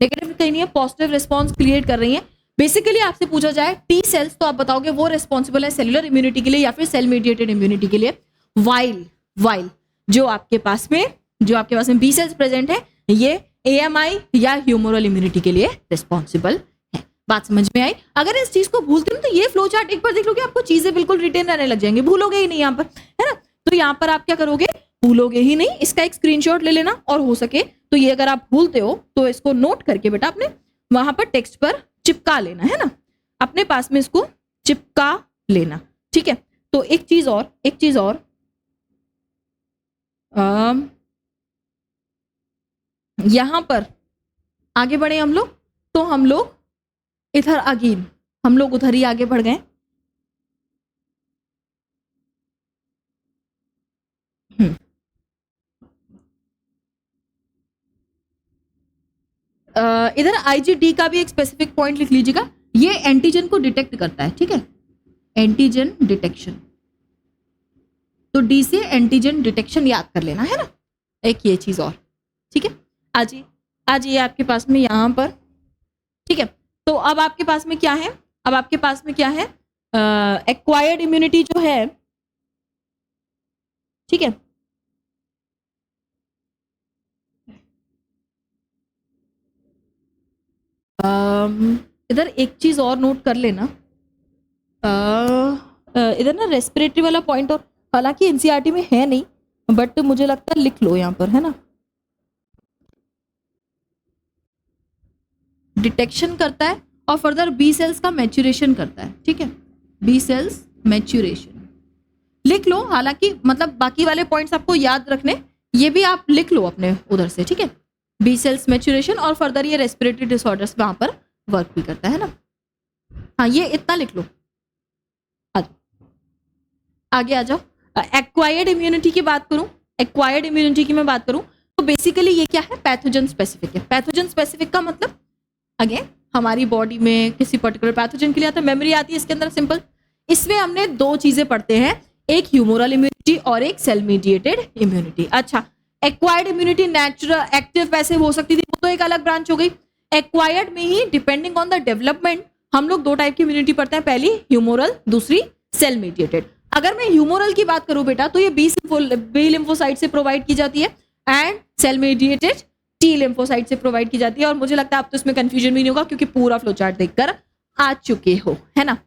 नेगेटिव कहीं नहीं है, पॉजिटिव रिस्पॉन्स क्रिएट कर रही हैं। बेसिकली आपसे पूछा जाए टी सेल्स, तो आप बताओगे वो रिस्पॉन्सिबल है सेलुलर इम्यूनिटी के लिए या फिर सेल मीडिएटेड इम्यूनिटी के लिए। वाइल जो आपके पास में बी सेल्स प्रेजेंट है, ये एएमआई या ह्यूमोरल इम्यूनिटी के लिए रिस्पॉन्सिबल है। बात समझ में आई? अगर इस चीज को भूलते हो तो ये फ्लो चार्ट एक बार देख लोगे, आपको चीजें बिल्कुल रिटेन रहने लग जाएंगे, भूलोगे ही नहीं यहाँ पर, है ना? तो यहाँ पर आप क्या करोगे, भूलोगे ही नहीं। इसका एक स्क्रीनशॉट ले लेना, और हो सके तो ये अगर आप भूलते हो तो इसको नोट करके बेटा अपने वहां पर टेक्स्ट पर चिपका लेना, है ना, अपने पास में इसको चिपका लेना, ठीक है। तो एक चीज और यहां पर आगे बढ़े हम लोग, तो हम लोग इधर अगेन हम लोग उधर ही आगे बढ़ गए। इधर आईजीडी का भी एक स्पेसिफिक पॉइंट लिख लीजिएगा, ये एंटीजन को डिटेक्ट करता है, ठीक है, एंटीजन डिटेक्शन। तो डी से एंटीजन डिटेक्शन याद कर लेना, है ना, एक ये चीज और, ठीक है। आज ये आपके पास में यहां पर, ठीक है। तो अब आपके पास में क्या है, एक्वायर्ड इम्यूनिटी जो है, ठीक है, इधर एक चीज और नोट कर लेना, इधर ना रेस्पिरेटरी वाला पॉइंट, और हालांकि एनसीईआरटी में है नहीं, बट मुझे लगता है लिख लो यहां पर, है ना, डिटेक्शन करता है और फर्दर बी सेल्स का मैच्यूरेशन करता है, ठीक है, बी सेल्स मैच्यूरेशन लिख लो। हालांकि मतलब बाकी वाले पॉइंट्स आपको याद रखने, ये भी आप लिख लो अपने उधर से, ठीक है, बी सेल्स मैच्यूरेशन, और फर्दर ये रेस्पिरेटरी डिसऑर्डर्स वहां पर वर्क भी करता है ना। हाँ, ये इतना लिख लो। आगे आ जाओ। एक्वायर्ड इम्यूनिटी की बात करूं, तो बेसिकली ये क्या है, पैथोजन स्पेसिफिक है। पैथोजन स्पेसिफिक का मतलब अगेन हमारी बॉडी में किसी पर्टिकुलर पैथोजन के लिए आता है, मेमोरी आती है इसके अंदर, सिंपल। इसमें हमने दो चीजें पढ़ते हैं, एक ह्यूमोरल इम्यूनिटी और एक सेल मीडिएटेड इम्यूनिटी। अच्छा, acquired immunity natural, active, passive हो सकती थी, वो तो एक अलग ब्रांच हो गई। एक्वायर्ड में ही डिपेंडिंग ऑन द डेवलपमेंट हम लोग दो टाइप की इम्यूनिटी पढ़ते हैं, पहली ह्यूमोरल, दूसरी सेल मीडिएटेड। अगर मैं ह्यूमोरल की बात करूं बेटा, तो ये बी लिम्फोसाइट से प्रोवाइड की जाती है, and cell mediated T lymphocyte से प्रोवाइड की जाती है। और मुझे लगता है आप तो इसमें कंफ्यूजन भी नहीं होगा, क्योंकि पूरा फ्लो चार्ट देखकर आ चुके हो, है ना।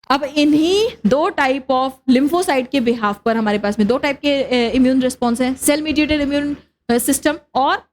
अब इन्हीं दो टाइप ऑफ लिम्फोसाइट के बिहाफ पर हमारे पास में दो टाइप के इम्यून रिस्पॉन्स हैं, सेल मीडिएटेड इम्यून सिस्टम और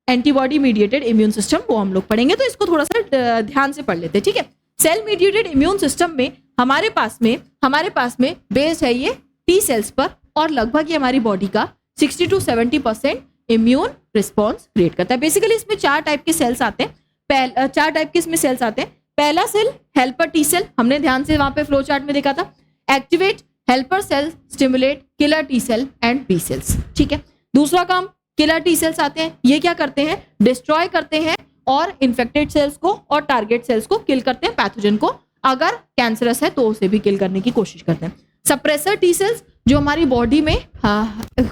एंटीबॉडी मीडिएटेड इम्यून सिस्टम, वो हम लोग पढ़ेंगे। तो इसको थोड़ा सा ध्यान से पढ़ लेते हैं, ठीक है। सेल मीडिएटेड इम्यून सिस्टम में हमारे पास में बेस्ड है ये टी सेल्स पर, और लगभग ये हमारी बॉडी का 60 to 70% इम्यून रिस्पॉन्स क्रिएट करता है। बेसिकली इसमें चार टाइप के सेल्स आते हैं, चार टाइप के इसमें सेल्स आते हैं। पहला सेल हेल्पर टी सेल, हमने ध्यान से वहां पे फ्लो चार्ट में देखा था, activate, helper cell, stimulate, killer T cell and B cells, ठीक है। दूसरा काम, किलर टी सेल्स आते हैं, ये क्या करते हैं, डिस्ट्रॉय करते हैं और इन्फेक्टेड सेल्स को और टारगेट सेल्स को किल करते हैं, पैथोजन को अगर कैंसरस है तो उसे भी किल करने की कोशिश करते हैं। सप्रेसर टी सेल्स, जो हमारी बॉडी में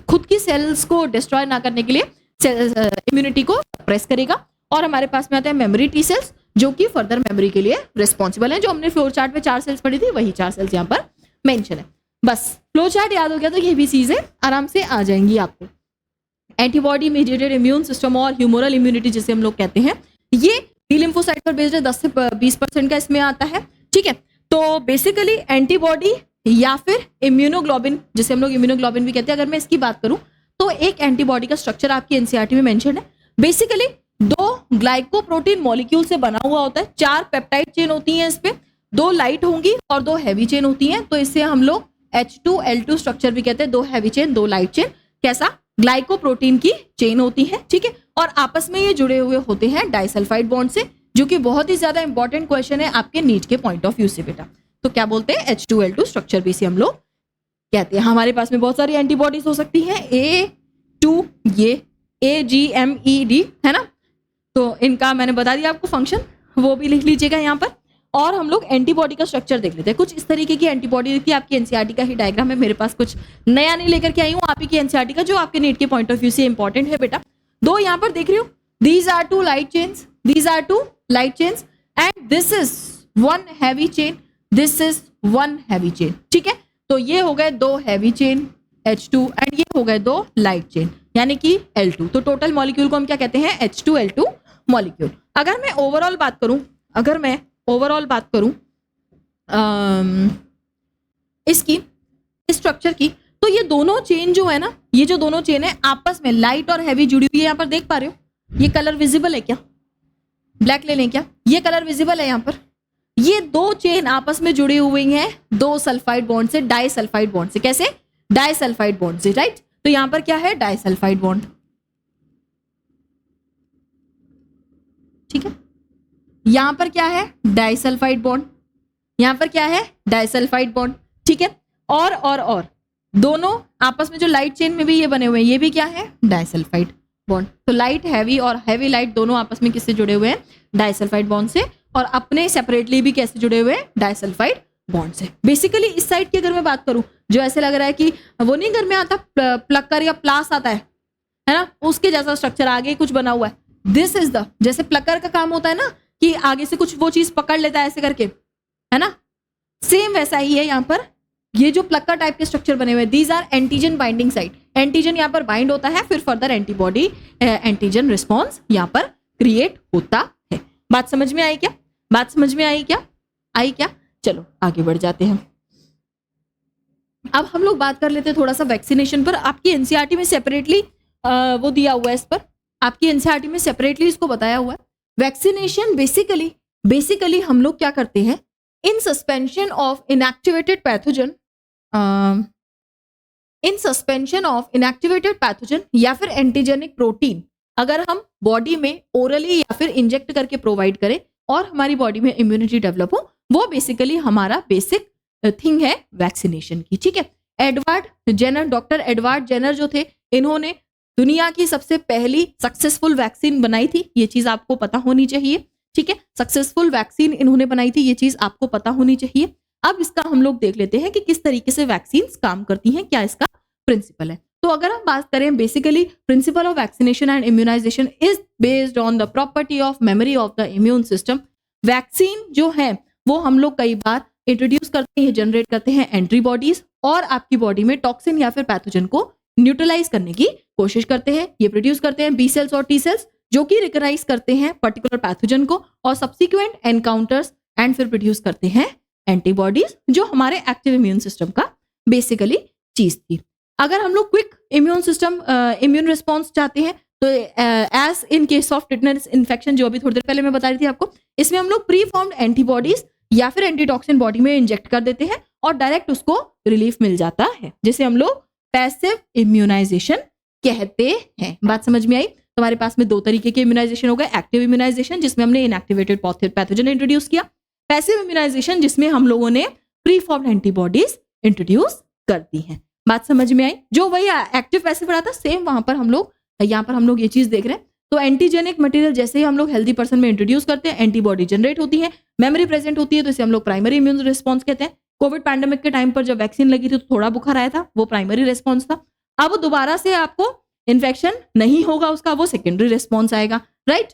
खुद की सेल्स को डिस्ट्रॉय ना करने के लिए इम्यूनिटी को सप्रेस करेगा। और हमारे पास में आते हैं मेमोरी टी सेल्स, जो कि फर्दर मेमोरी के लिए रिस्पॉन्सिबल है। जो हमने फ्लो चार्ट में 4 सेल्स पढ़ी थी, वही 4 सेल्स यहाँ पर मेंशन है। बस फ्लो चार्ट याद हो गया तो ये भी चीजें आराम से आ जाएंगी आपको। एंटीबॉडी मीडिएटेड इम्यून सिस्टम और ह्यूमोरल इम्यूनिटी जिसे हम लोग कहते हैं, ये टी लिम्फोसाइट पर बेस्ड है, 10 से 20% का इसमें आता है, ठीक है। तो बेसिकली एंटीबॉडी या फिर इम्यूनोग्लोबिन, जिसे हम लोग इम्यूनोग्लोबिन भी कहते हैं, अगर मैं इसकी बात करूं तो एक एंटीबॉडी का स्ट्रक्चर आपकी एनसीईआरटी में मेंशन है। बेसिकली 2 ग्लाइकोप्रोटीन मॉलिक्यूल से बना हुआ होता है, 4 पेप्टाइड चेन होती हैं, इस पे 2 लाइट होंगी और 2 हैवी चेन होती हैं। तो इससे हम लोग H2L2 स्ट्रक्चर भी कहते हैं, 2 हैवी चेन 2 लाइट चेन, कैसा, ग्लाइकोप्रोटीन की चेन होती है, ठीक है। और आपस में ये जुड़े हुए होते हैं डाइसल्फाइड बॉन्ड से, जो कि बहुत ही ज्यादा इंपॉर्टेंट क्वेश्चन है आपके नीट के पॉइंट ऑफ व्यू से बेटा। तो क्या बोलते हैं, H2L2 स्ट्रक्चर भी इसे हम लोग कहते हैं। हमारे पास में बहुत सारी एंटीबॉडीज हो सकती हैं, A2, ये AGMED, है ना। तो इनका मैंने बता दिया आपको फंक्शन, वो भी लिख लीजिएगा यहाँ पर। और हम लोग एंटीबॉडी का स्ट्रक्चर देख लेते हैं। कुछ इस तरीके की एंटीबॉडी थी, आपकी एनसीईआरटी का ही डायग्राम है, मेरे पास कुछ नया नहीं लेकर के आई हूँ, आप ही की एनसीईआरटी का, जो आपके नीट के पॉइंट ऑफ व्यू से इंपॉर्टेंट है बेटा। 2 यहाँ पर देख रहे हो, these are 2 light chains, these are 2 light chains, and this is 1 heavy chain, this is 1 heavy chain, ठीक है। तो ये हो गए 2 हैवी चेन H2 एंड ये हो गए 2 लाइट चेन, यानी कि L2। तो टोटल मॉलिक्यूल को हम क्या कहते हैं, H2L2 मॉलिक्यूल। अगर मैं ओवरऑल बात करूं इसकी, इस स्ट्रक्चर की, तो ये दोनों चेन जो है ना, ये जो दोनों चेन है आपस में लाइट और हैवी जुड़ी हुई है, यहाँ पर देख पा रहे हो, ये कलर विजिबल है क्या? ब्लैक ले लें क्या? ये कलर विजिबल है यहाँ पर। ये दो चेन आपस में जुड़ी हुई हैं दो सल्फाइड बॉन्ड से, डाइसल्फाइड बॉन्ड से। कैसे? डाइसल्फाइड बॉन्ड से, राइट? तो यहां पर क्या है? डाइसल्फाइड बॉन्ड, ठीक है। यहां पर क्या है? Disulphide bond. यहां पर क्या है? डाइसल्फाइड बॉन्ड, ठीक है। और दोनों आपस में जो लाइट चेन में भी ये बने हुए हैं, ये भी क्या है? Disulphide bond. तो लाइट हैवी और हैवी लाइट दोनों आपस में किससे जुड़े हुए हैं? डाइसल्फाइड बॉन्ड से। और अपने सेपरेटली भी कैसे जुड़े हुए हैं? डाइसल्फाइड बॉन्ड से। बेसिकली इस साइड की अगर मैं बात करूं, जो ऐसे लग रहा है कि वो नहीं घर में आता प्लकर या प्लास आता है ना, उसके जैसा स्ट्रक्चर आगे कुछ बना हुआ है। दिस इज द, जैसे प्लकर का काम होता है ना कि आगे से कुछ वो चीज पकड़ लेता है ऐसे करके, है ना, सेम वैसा ही है यहाँ पर। ये जो प्लकर टाइप के स्ट्रक्चर बने हुए हैं, these are antigen binding site. Antigen यहाँ पर बाइंड होता है, फिर फर्दर एंटीबॉडी एंटीजन रिस्पॉन्स यहाँ पर क्रिएट होता है। बात समझ में आई क्या? बात समझ में आई क्या? आई क्या? चलो आगे बढ़ जाते हैं। अब हम लोग बात कर लेते हैं थोड़ा सा वैक्सीनेशन पर। आपकी एनसीईआरटी में सेपरेटली वो दिया हुआ है, इस पर आपकी एनसीईआरटी में सेपरेटली इसको बताया हुआ है। वैक्सीनेशन बेसिकली हम लोग क्या करते हैं, in suspension of inactivated pathogen, in suspension of inactivated pathogen या फिर एंटीजेनिक प्रोटीन अगर हम बॉडी में ओरली या फिर इंजेक्ट करके प्रोवाइड करें और हमारी बॉडी में इम्यूनिटी डेवलप हो, वो बेसिकली हमारा बेसिक थिंग है वैक्सीनेशन की, ठीक है। Edward Jenner, doctor Edward Jenner जो थे, इन्होंने दुनिया की सबसे पहली सक्सेसफुल वैक्सीन बनाई थी। ये चीज आपको पता होनी चाहिए, ठीक है। सक्सेसफुल वैक्सीन इन्होंने बनाई थी, ये चीज आपको पता होनी चाहिए। अब इसका हम लोग देख लेते हैं कि किस तरीके से वैक्सीन काम करती हैं, क्या इसका प्रिंसिपल है। तो अगर हम बात करें, basically principle of vaccination and immunization is based on the property of memory of the immune system. Vaccine जो है वो हम लोग कई बार इंट्रोड्यूस करते हैं, जनरेट करते हैं एंटीबॉडीज, और आपकी बॉडी में टॉक्सिन या फिर पैथोजन को न्यूट्रलाइज करने की कोशिश करते हैं। ये प्रोड्यूस करते हैं बी सेल्स और टी सेल्स, जो कि रिकग्नाइज करते हैं पर्टिकुलर पैथोजन को और सब्सिक्वेंट एनकाउंटर्स, एंड फिर प्रोड्यूस करते हैं एंटीबॉडीज, जो हमारे एक्टिव इम्यून सिस्टम का बेसिकली चीज थी। अगर हम लोग quick immune system immune response चाहते हैं, तो as in case of tetanus infection, जो अभी थोड़ी देर पहले मैं बता रही थी आपको, इसमें हम लोग प्री फॉर्म्ड एंटीबॉडीज या फिर एंटीटॉक्सिन बॉडी में इंजेक्ट कर देते हैं और डायरेक्ट उसको रिलीफ मिल जाता है, जिसे हम लोग पैसिव इम्यूनाइजेशन कहते हैं। बात समझ में आई? तुम्हारे पास में दो तरीके के इम्यूनाइजेशन हो गए। एक्टिव इम्यूनाइजेशन, जिसमें हमने इनएक्टिवेटेड पैथोजन इंट्रोड्यूस किया। पैसिव इम्यूनाइजेशन, जिसमें हम लोगों ने प्री फॉर्म्ड एंटीबॉडीज इंट्रोड्यूस कर दी हैं। बात समझ में आई? जो वही एक्टिव पैसिव पढ़ा था, सेम वहां पर हम लोग यहाँ पर हम लोग ये चीज देख रहे हैं। तो एंटीजेनिक मटेरियल जैसे ही हम लोग हेल्दी पर्सन में इंट्रोड्यूस करते हैं, एंटीबॉडी जनरेट होती है, मेमोरी प्रेजेंट होती है, तो इसे हम लोग प्राइमरी इम्यून रिस्पॉन्स कहते हैं। कोविड पैंडेमिक के टाइम पर जब वैक्सीन लगी थी तो थोड़ा बुखार आया था, वो प्राइमरी रिस्पॉन्स था। अब दोबारा से आपको इन्फेक्शन नहीं होगा उसका, वो सेकेंडरी रिस्पॉन्स आएगा, राइट।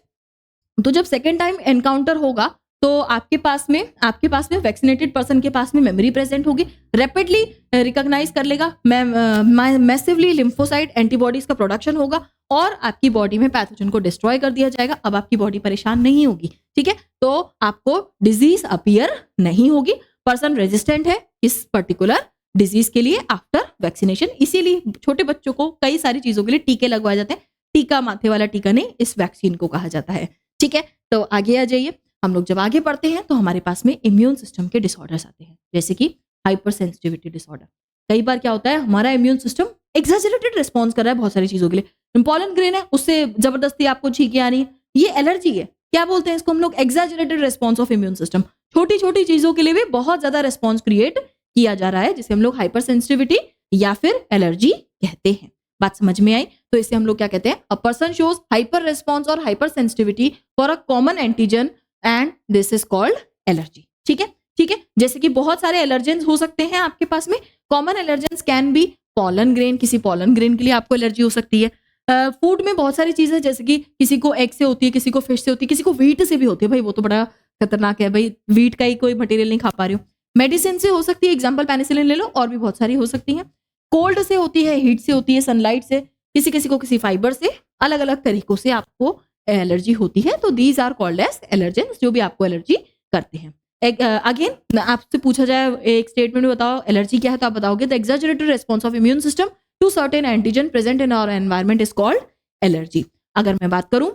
तो जब सेकेंड टाइम एनकाउंटर होगा तो आपके पास में वैक्सीनेटेड पर्सन के पास में मेमोरी प्रेजेंट होगी, रैपिडली रिकॉग्नाइज कर लेगा, मैसिवली लिम्फोसाइट एंटीबॉडीज का प्रोडक्शन होगा और आपकी बॉडी में पैथोजन को डिस्ट्रॉय कर दिया जाएगा। अब आपकी बॉडी परेशान नहीं होगी, ठीक है। तो आपको डिजीज अपीयर नहीं होगी, पर्सन रेजिस्टेंट है इस पर्टिकुलर डिजीज के लिए आफ्टर वैक्सीनेशन। इसीलिए छोटे बच्चों को कई सारी चीजों के लिए टीके लगवाए जाते हैं। टीका माथे वाला टीका नहीं, इस वैक्सीन को कहा जाता है, ठीक है। तो आगे आ जाइए। हम लोग जब आगे बढ़ते हैं तो हमारे पास में इम्यून सिस्टम के डिसऑर्डर्स आते हैं, जैसे कि हाइपर सेंसिटिविटी डिसऑर्डर। कई बार क्या होता है, हमारा इम्यून सिस्टम एक्सैजरेटेड रिस्पॉन्स कर रहा है बहुत सारी चीजों के लिए। पॉलन ग्रेन है, उससे जबरदस्ती आपको छींके आनी है, ये एलर्जी है। क्या बोलते हैं इसको हम लोग? एक्सैजरेटेड रिस्पॉन्स ऑफ इम्यून सिस्टम। छोटी छोटी चीजों के लिए भी बहुत ज्यादा रिस्पॉन्स क्रिएट किया जा रहा है, जिसे हम लोग हाइपर सेंसिटिविटी या फिर एलर्जी कहते हैं। बात समझ में आई? तो इसे हम लोग क्या कहते हैं? A person shows hyper response और hyper sensitivity for a common antigen and this is called allergy, ठीक है, ठीक है। जैसे कि बहुत सारे एलर्जेंस हो सकते हैं आपके पास में। Common allergens can be pollen grain, किसी पॉलन ग्रेन के लिए आपको एलर्जी हो सकती है। फूड में बहुत सारी चीजें, जैसे कि किसी को एग से होती है, किसी को फिश से होती है, किसी को व्हीट से भी होती है। भाई वो तो बड़ा खतरनाक है, भाई व्हीट का ही कोई मटेरियल नहीं खा पा रहे हो। मेडिसिन से हो सकती है, एग्जाम्पल पेनिसिलिन ले लो, और भी बहुत सारी हो सकती हैं। कोल्ड से होती है, हीट से होती है, सनलाइट से, किसी किसी को किसी फाइबर से, अलग अलग तरीकों से आपको एलर्जी होती है। तो these are called as allergens, जो भी आपको एलर्जी करते हैं। अगेन आपसे पूछा जाए एक स्टेटमेंट में बताओ एलर्जी क्या है, तो आप बताओगे the exaggerated response of immune system to certain antigen present in our environment is called allergy. अगर मैं बात करूं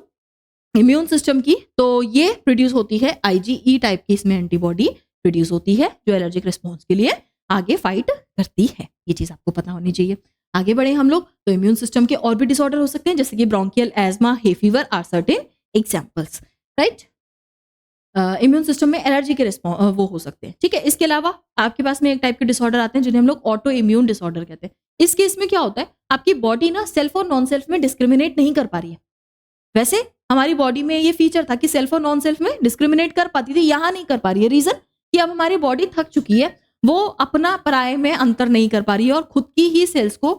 इम्यून सिस्टम की, तो ये प्रोड्यूस होती है IgE टाइप की, इसमें एंटीबॉडी प्रोड्यूस होती है जो एलर्जिक रिस्पॉन्स के लिए आगे फाइट करती है। ये चीज आपको पता होनी चाहिए। आगे बढ़े हम लोग, तो इम्यून सिस्टम के और भी डिसऑर्डर हो सकते हैं, जैसे कि bronchial asthma, hay fever are certain examples, right. Immune system में एलर्जी के रिस्पॉन्स वो हो सकते हैं, ठीक है। इसके अलावा आपके पास में एक टाइप के डिसऑर्डर आते हैं जिन्हें हम लोग ऑटो इम्यून डिसऑर्डर कहते हैं। इस केस में क्या होता है, आपकी बॉडी ना सेल्फ और नॉन सेल्फ में डिस्क्रिमिनेट नहीं कर पा रही है। वैसे हमारी बॉडी में ये फीचर था कि सेल्फ और नॉन सेल्फ में डिस्क्रिमिनेट कर पाती थी, यहां नहीं कर पा रही है। रीजन कि अब हमारी बॉडी थक चुकी है, वो अपना पराये में अंतर नहीं कर पा रही है और खुद की ही सेल्स को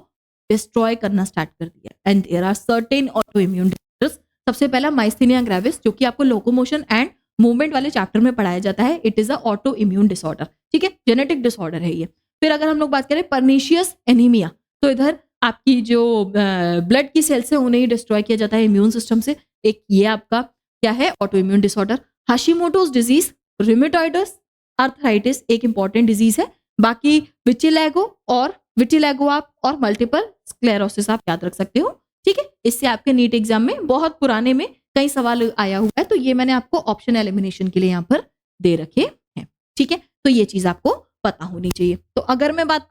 डिस्ट्रॉय करना स्टार्ट कर दिया। And there are certain auto immune disorders. सबसे पहला माइस्थीनिया ग्रेविस, जो कि आपको लोकोमोशन एंड मूवमेंट वाले चैप्टर में पढ़ाया जाता है। It is a auto immune disorder, ठीक है, जेनेटिक डिसऑर्डर है ये। फिर अगर हम लोग बात करें पर्नीशियस एनीमिया, तो इधर आपकी जो ब्लड की सेल्स है उन्हें ही डिस्ट्रॉय किया जाता है इम्यून सिस्टम से। एक ये आपका क्या है, auto immune disorder. Hashimoto's disease, rheumatoid arthritis एक इंपॉर्टेंट डिजीज है। बाकी विटिलेगो आप और मल्टीपल स्क्लेरोसिस आप याद रख सकते हो, ठीक है। इससे आपके नीट एग्जाम में बहुत पुराने में कई सवाल आया हुआ है, तो ये मैंने आपको ऑप्शन एलिमिनेशन के लिए यहाँ पर दे रखे हैं, ठीक है। तो ये चीज आपको पता होनी चाहिए। तो अगर मैं बात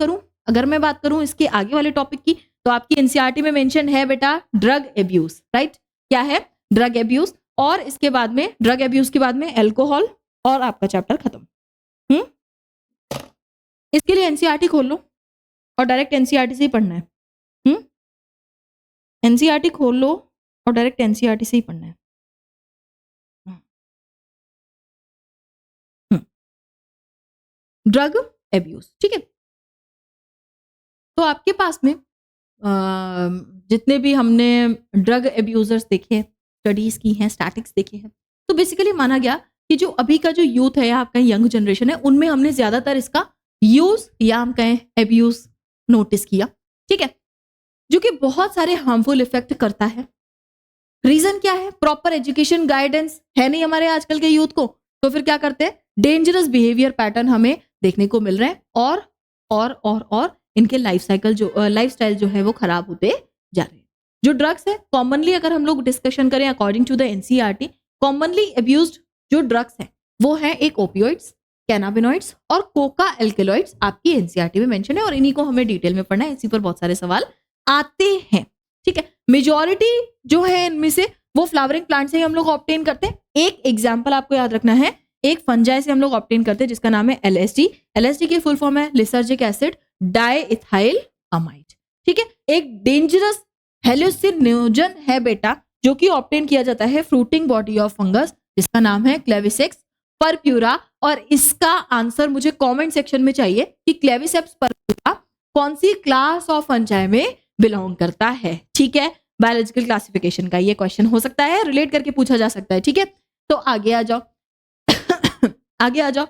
करूं इसके आगे वाले टॉपिक की, तो आपकी एनसीईआरटी में मेंशन है बेटा ड्रग एब्यूज, राइट। क्या है, ड्रग एब्यूज। और इसके बाद में ड्रग एब्यूज के बाद में अल्कोहल, और आपका चैप्टर खत्म। इसके लिए एनसीईआरटी खोल लो और डायरेक्ट एनसीईआरटी से ही पढ़ना है। एनसीईआरटी खोल लो और डायरेक्ट एनसीईआरटी से ही पढ़ना है। ड्रग एब्यूज, ठीक है। तो आपके पास में जितने भी हमने ड्रग एब्यूजर्स देखे हैं, स्टडीज की हैं, स्टैटिक्स देखे हैं, तो बेसिकली माना गया कि जो अभी का जो यूथ है या आपका यंग जनरेशन है, उनमें हमने ज्यादातर इसका यूज या हम कहें एब्यूज नोटिस किया, ठीक है, जो कि बहुत सारे हार्मफुल इफेक्ट करता है। रीजन क्या है, प्रॉपर एजुकेशन गाइडेंस है नहीं हमारे आजकल के यूथ को, तो फिर क्या करते हैं, डेंजरस बिहेवियर पैटर्न हमें देखने को मिल रहे हैं और इनके लाइफस्टाइल जो है वो खराब होते जा रहे हैं। जो ड्रग्स है कॉमनली अगर हम लोग डिस्कशन करें according to the NCERT, commonly abused जो ड्रग्स हैं वो है एक ओपियोइड्स, कैनाबिनॉइड्स और कोका एल्केलॉइड्स आपकी एनसीईआरटी में मेंशन है, और इन्हीं को हमें डिटेल में पढ़ना है। इसी पर बहुत सारे सवाल आते हैं, ठीक है। मेजॉरिटी जो है इनमें से वो फ्लावरिंग प्लांट से ही हम लोग ऑब्टेन करते हैं। एक एग्जाम्पल आपको याद रखना है, एक फंजाई से हम लोग ऑब्टेन करते हैं जिसका नाम है LSD। LSD की फुल फॉर्म है लिसर्जिक एसिड डाइइथाइल अमाइड, ठीक है। एक डेंजरस हेलुसिनोजन है बेटा, जो कि ऑब्टेन किया जाता है फ्रूटिंग बॉडी ऑफ फंगस जिसका नाम है क्लेविसेप्स परप्यूरा। और इसका आंसर मुझे कमेंट सेक्शन में चाहिए कि क्लेविसेप्स परप्यूरा कौन सी क्लास ऑफ फंजाई में बिलोंग करता है, ठीक है। बायोलॉजिकल क्लासिफिकेशन का ये क्वेश्चन हो सकता है, रिलेट करके पूछा जा सकता है, ठीक है। तो आगे आ जाओ आगे आ जाओ।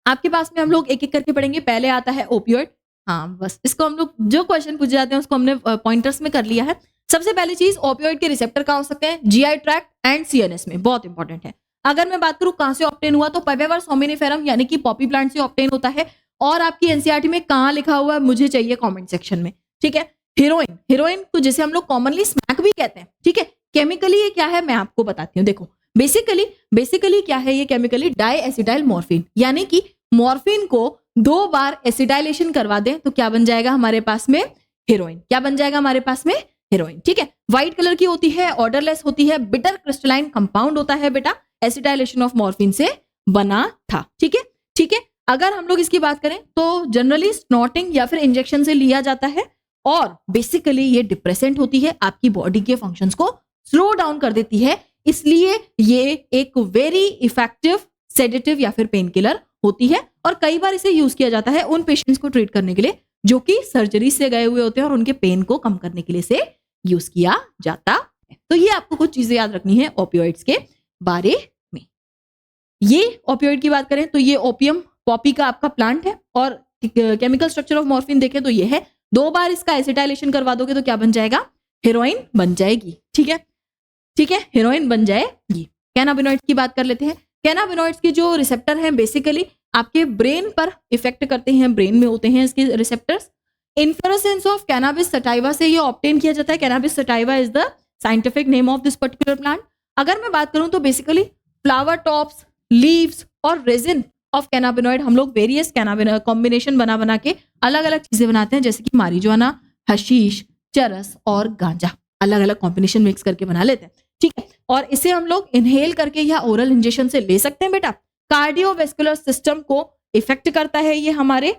आपके पास में हम लोग एक एक करके पढ़ेंगे। पहले आता है ओपियोइड, हाँ बस इसको हम लोग जो क्वेश्चन पूछे जाते हैं उसको हमने पॉइंटर्स में कर लिया है। सबसे पहली चीज, ओपियोइड के रिसेप्टर कहाँ हो सकते हैं, जीआई ट्रैक्ट एंड सीएनएस में, बहुत इंपॉर्टेंट है। अगर मैं बात करूं कहां से ऑब्टेन हुआ, तो पेपेवर्स होमिनिफेरम यानी कि पॉपी प्लांट से ऑब्टेन होता है। और आपकी एनसीईआरटी में कहां लिखा हुआ है मुझे चाहिए कमेंट सेक्शन में, ठीक है। हीरोइन को जिसे हम लोग कॉमनली स्मैक भी कहते हैं, ठीक है। केमिकली ये क्या है मैं आपको बताती हूँ। देखो बेसिकली क्या है ये, केमिकली डाई एसिटाइल मॉर्फिन, यानी कि मॉर्फिन को 2 बार एसिटाइलेशन करवा दें तो क्या बन जाएगा हमारे पास में, हीरोइन। क्या बन जाएगा हमारे पास में, हीरोइन, ठीक है। व्हाइट कलर की होती है, ऑर्डरलेस होती है, बिटर क्रिस्टलाइन कंपाउंड होता है बेटा, एसिटाइलेशन ऑफ मॉर्फिन से बना था, ठीक है, ठीक है। अगर हम लोग इसकी बात करें तो जनरली स्नॉटिंग या फिर इंजेक्शन से लिया जाता है, और बेसिकली ये डिप्रेसेंट होती है, आपकी बॉडी के फंक्शंस को स्लो डाउन कर देती है, इसलिए ये एक वेरी इफेक्टिव सेडेटिव या फिर पेन किलर होती है। और कई बार इसे यूज किया जाता है उन पेशेंट्स को ट्रीट करने के लिए जो कि सर्जरी से गए हुए होते हैं, और उनके पेन को कम करने के लिए से यूज किया जाता है। तो ये आपको कुछ चीजें याद रखनी है ओपियोइड्स के बारे में। ये ओपियोइड की बात करें तो ये ओपियम पॉपी का आपका प्लांट है, और केमिकल स्ट्रक्चर ऑफ मॉर्फिन देखें तो ये है, 2 बार इसका एसिटाइलेशन करवा दोगे तो क्या बन जाएगा, हीरोइन बन जाएगी, ठीक है, ठीक है, हीरोइन बन जाएगी। कैनाबिनॉइड्स की बात कर लेते हैं। कैनाबिनॉइड्स के जो रिसेप्टर हैं बेसिकली आपके ब्रेन पर इफेक्ट करते हैं, ब्रेन में होते हैं इसके receptors. Inflorescence of cannabis sativa से ये ऑब्टेन किया जाता है. Cannabis sativa is the scientific name of this particular plant. अगर मैं बात करूं तो बेसिकली फ्लावर टॉप्स, लीव्स और रेजिन ऑफ कैनाबिनॉइड हम लोग वेरियस कैनाबिन कॉम्बिनेशन बना बना के अलग अलग चीजें बनाते हैं, जैसे कि मारिजुआना, हशीश, चरस और गांजा. अलग अलग कॉम्बिनेशन मिक्स करके बना लेते हैं. ठीक है, और इसे हम लोग इनहेल करके या ओरल इंजेक्शन से ले सकते हैं बेटा. कार्डियोवेस्कुलर सिस्टम को इफेक्ट करता है ये हमारे.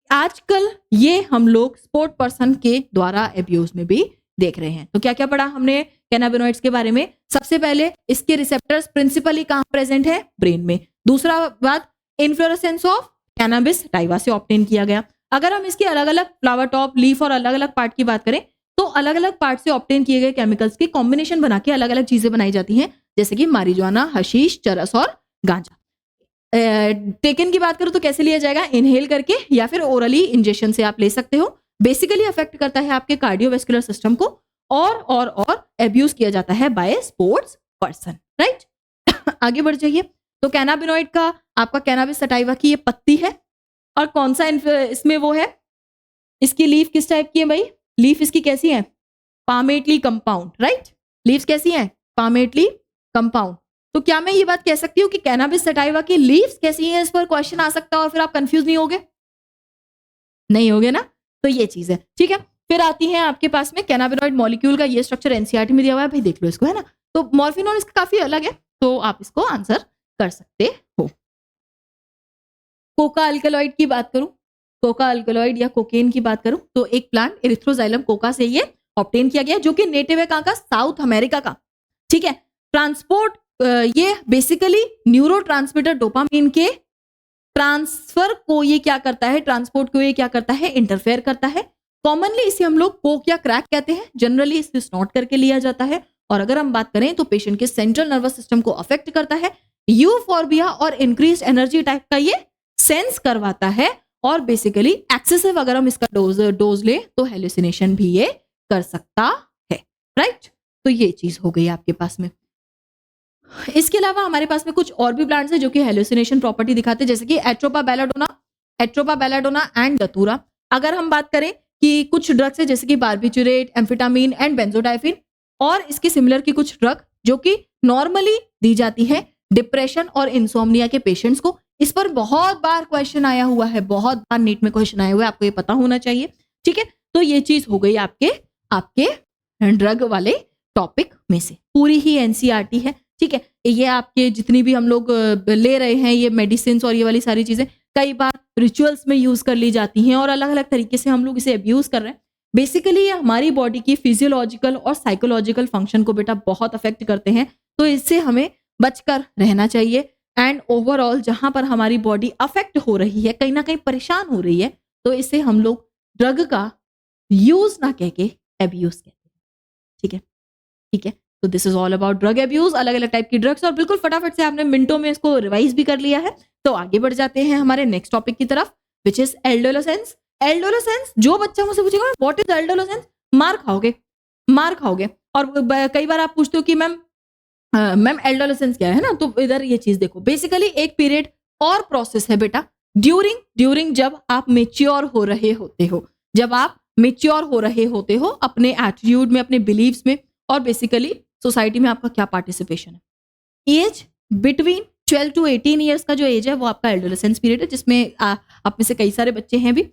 आजकल ये हम लोग स्पोर्ट पर्सन के द्वारा अब्यूज में भी देख रहे हैं. तो क्या क्या पढ़ा हमने कैनाबिनॉइड्स के बारे में? सबसे पहले इसके रिसेप्टर्स प्रिंसिपली कहां प्रेजेंट है? ब्रेन में. दूसरा बात, इन्फ्लोरेसेंस ऑफ कैनाबिस सटाइवा से ऑब्टेन किया गया. अगर हम इसके अलग अलग फ्लावर टॉप, लीफ और अलग अलग पार्ट की बात करें तो अलग अलग पार्ट से ऑब्टेन किए गए केमिकल्स की कॉम्बिनेशन बना के अलग अलग चीजें बनाई जाती हैं, जैसे कि मारिजुआना, हशीश, चरस और गांजा. टेकन की बात करूं तो कैसे लिया जाएगा? इनहेल करके या फिर ओरली इंजेक्शन से आप ले सकते हो. बेसिकली अफेक्ट करता है आपके कार्डियोवेस्कुलर सिस्टम को और अब्यूज किया जाता है बाय स्पोर्ट्स पर्सन. राइट, आगे बढ़ जाइए. तो कैनाबिनॉइड का आपका कैनाबिस सटाइवा की ये पत्ती है. और कौन सा इसमें वो है, इसकी लीफ किस टाइप की है भाई? लीफ इसकी कैसी है? Palmately compound. राइट, लीव्स कैसी हैं? Palmately compound. तो क्या मैं ये बात कह सकती हूँ कि कैनाबिस सटाइवा की लीव्स कैसी हैं? इस पर क्वेश्चन आ सकता है और फिर आप कंफ्यूज नहीं होगे? नहीं होगे ना? तो ये चीज है. ठीक है, फिर आती है आपके पास में कैनाबिनॉइड मॉलिक्यूल का ये स्ट्रक्चर एनसीईआरटी में दिया हुआ है, भाई देख लो इसको, है ना. तो मॉर्फिनॉल इसका काफी अलग है, तो आप इसको आंसर कर सकते हो. कोका अल्कलॉइड की बात करूं, कोका अल्कलॉइड या कोकेन की बात करूं तो एक प्लांट एरिथ्रोजाइलम कोका से ये ऑब्टेन किया गया, जो कि नेटिव है कहां का? साउथ अमेरिका का. ठीक है, ट्रांसपोर्ट ये बेसिकली न्यूरोट्रांसमीटर डोपामिन के ट्रांसफर को ये क्या करता है? ट्रांसपोर्ट को ये क्या करता है? इंटरफेयर करता है. कॉमनली इसे हम लोग कोक या क्रैक कहते हैं. जनरली इसे स्नॉट करके लिया जाता है. और अगर हम बात करें तो पेशेंट के सेंट्रल नर्वस सिस्टम को अफेक्ट करता है. यूफोर्बिया और इंक्रीज एनर्जी टाइप का ये सेंस करवाता है. और बेसिकली एक्सेसिव अगर हम इसका डोज ले तो हेलुसिनेशन भी ये कर सकता है. राइट, तो ये चीज हो गई आपके पास में. इसके अलावा हमारे पास में कुछ और भी प्लांट्स हैं जो कि हेलुसिनेशन प्रॉपर्टी दिखाते हैं, जैसे कि एट्रोपा बेलाडोना एंड दतूरा. अगर हम बात करें कि कुछ ड्रग्स है जैसे कि बार्बिचुरेट, एम्फेटामिन एंड बेंजोडाइफिन, और इसके सिमिलर की कुछ ड्रग जो कि नॉर्मली दी जाती है डिप्रेशन और इंसोम्निया के पेशेंट्स को. इस पर बहुत बार क्वेश्चन आया हुआ है, बहुत बार नीट में क्वेश्चन आया हुआ है, आपको ये पता होना चाहिए. ठीक है, तो ये चीज हो गई आपके ड्रग वाले टॉपिक में से. पूरी ही एनसीईआरटी है. ठीक है, ये आपके जितनी भी हम लोग ले रहे हैं ये मेडिसिन और ये वाली सारी चीजें कई बार रिचुअल्स में यूज कर ली जाती हैं और अलग अलग तरीके से हम लोग इसे अब्यूज कर रहे हैं. बेसिकली ये हमारी बॉडी की फिजियोलॉजिकल और साइकोलॉजिकल फंक्शन को बेटा बहुत अफेक्ट करते हैं, तो इससे हमें बचकर रहना चाहिए. एंड ओवरऑल जहां पर हमारी बॉडी अफेक्ट हो रही है, कहीं ना कहीं परेशान हो रही है, तो इसे हम लोग ड्रग का यूज ना कह के अब्यूज कहते हैं. ठीक है, ठीक है. तो this is all about drug abuse, अलग अलग टाइप की ड्रग्स. और बिल्कुल फटाफट से आपने मिनटों में इसको रिवाइज भी कर लिया है. तो आगे बढ़ जाते हैं हमारे नेक्स्ट टॉपिक की तरफ, विच इज एल्डोलोसेंस. एल्डोलोसेंस, जो बच्चा मुझसे पूछेगा व्हाट इज एल्डोलोसेंस, मार खाओगे. और कई बार आप पूछते हो कि मैम एल्डोलोसेंस क्या है ना, तो इधर ये चीज देखो. बेसिकली एक पीरियड और प्रोसेस है बेटा ड्यूरिंग जब आप मेच्योर हो रहे होते हो, अपने एटीट्यूड में, अपने बिलीव्स में, और बेसिकली सोसाइटी में आपका क्या पार्टिसिपेशन है. एज बिटवीन 12 to 18 ईयर्स का जो एज है वो आपका एडोलेसेंस पीरियड है, जिसमें आप में से कई सारे बच्चे हैं भी.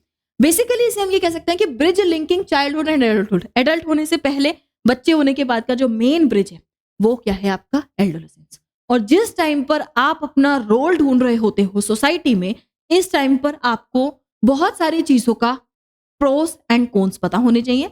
बेसिकली इसे हम ये कह सकते हैं कि bridge linking childhood and adulthood. Adult होने से पहले, बच्चे होने के बाद का जो मेन ब्रिज है वो क्या है? आपका एडोलेसेंस. और जिस टाइम पर आप अपना रोल ढूंढ रहे होते हो सोसाइटी में, इस टाइम पर आपको बहुत सारी चीजों का प्रोस एंड कॉन्स पता होने चाहिए.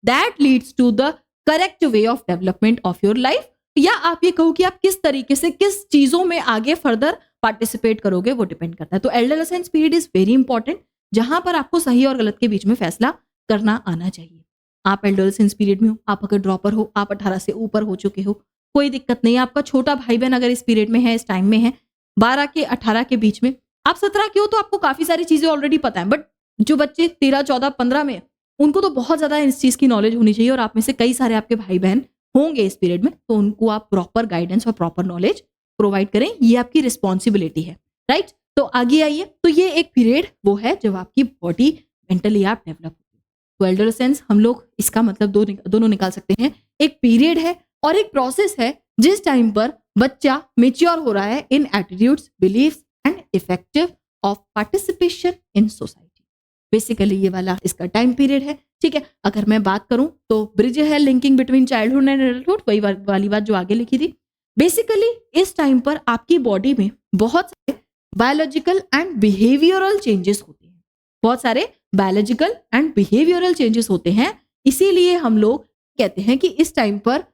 That leads to the correct way of development of your life. या आप ये कहो कि आप किस तरीके से किस चीजों में आगे फर्दर पार्टिसिपेट करोगे, वो डिपेंड करता है. तो adolescence period is very important, जहां पर आपको सही और गलत के बीच में फैसला करना आना चाहिए. आप एडोलेसेंस पीरियड में हो, आप अगर ड्रॉपर हो, आप 18 से ऊपर हो चुके हो, कोई दिक्कत नहीं. आपका छोटा भाई बहन अगर इस पीरियड में है, इस टाइम में है, 12 के 18 के बीच में, आप 17 के हो तो आपको काफी सारी चीजें ऑलरेडी पता है. बट जो बच्चे 13, 14, 15 में, उनको तो बहुत ज्यादा इस चीज की नॉलेज होनी चाहिए. और आप में से कई सारे आपके भाई बहन होंगे इस पीरियड में, तो उनको आप प्रॉपर गाइडेंस और प्रॉपर नॉलेज प्रोवाइड करें. ये आपकी रिस्पॉन्सिबिलिटी है. राइट, तो आगे आइए. तो ये एक पीरियड वो है जब आपकी बॉडी मेंटली आप डेवलप होती है. तो एडोलेसेंस हम लोग इसका मतलब दोनों निकाल सकते हैं, एक पीरियड है और एक प्रोसेस है जिस टाइम पर बच्चा मेच्योर हो रहा है in attitudes, beliefs and effective of participation in society. Basically ये वाला इसका टाइम पीरियड है, ठीक है। अगर मैं बात करूं तो ब्रिज है linking between childhood and adulthood, वही वाली बात जो आगे लिखी थी। बेसिकली इस टाइम पर आपकी बॉडी में बहुत सारे बायोलॉजिकल एंड बिहेवियरल चेंजेस होते हैं, बहुत सारे बायोलॉजिकल एंड बिहेवियरल चेंजेस होते हैं। इसीलिए हम लोग कहते हैं कि इस टाइम पर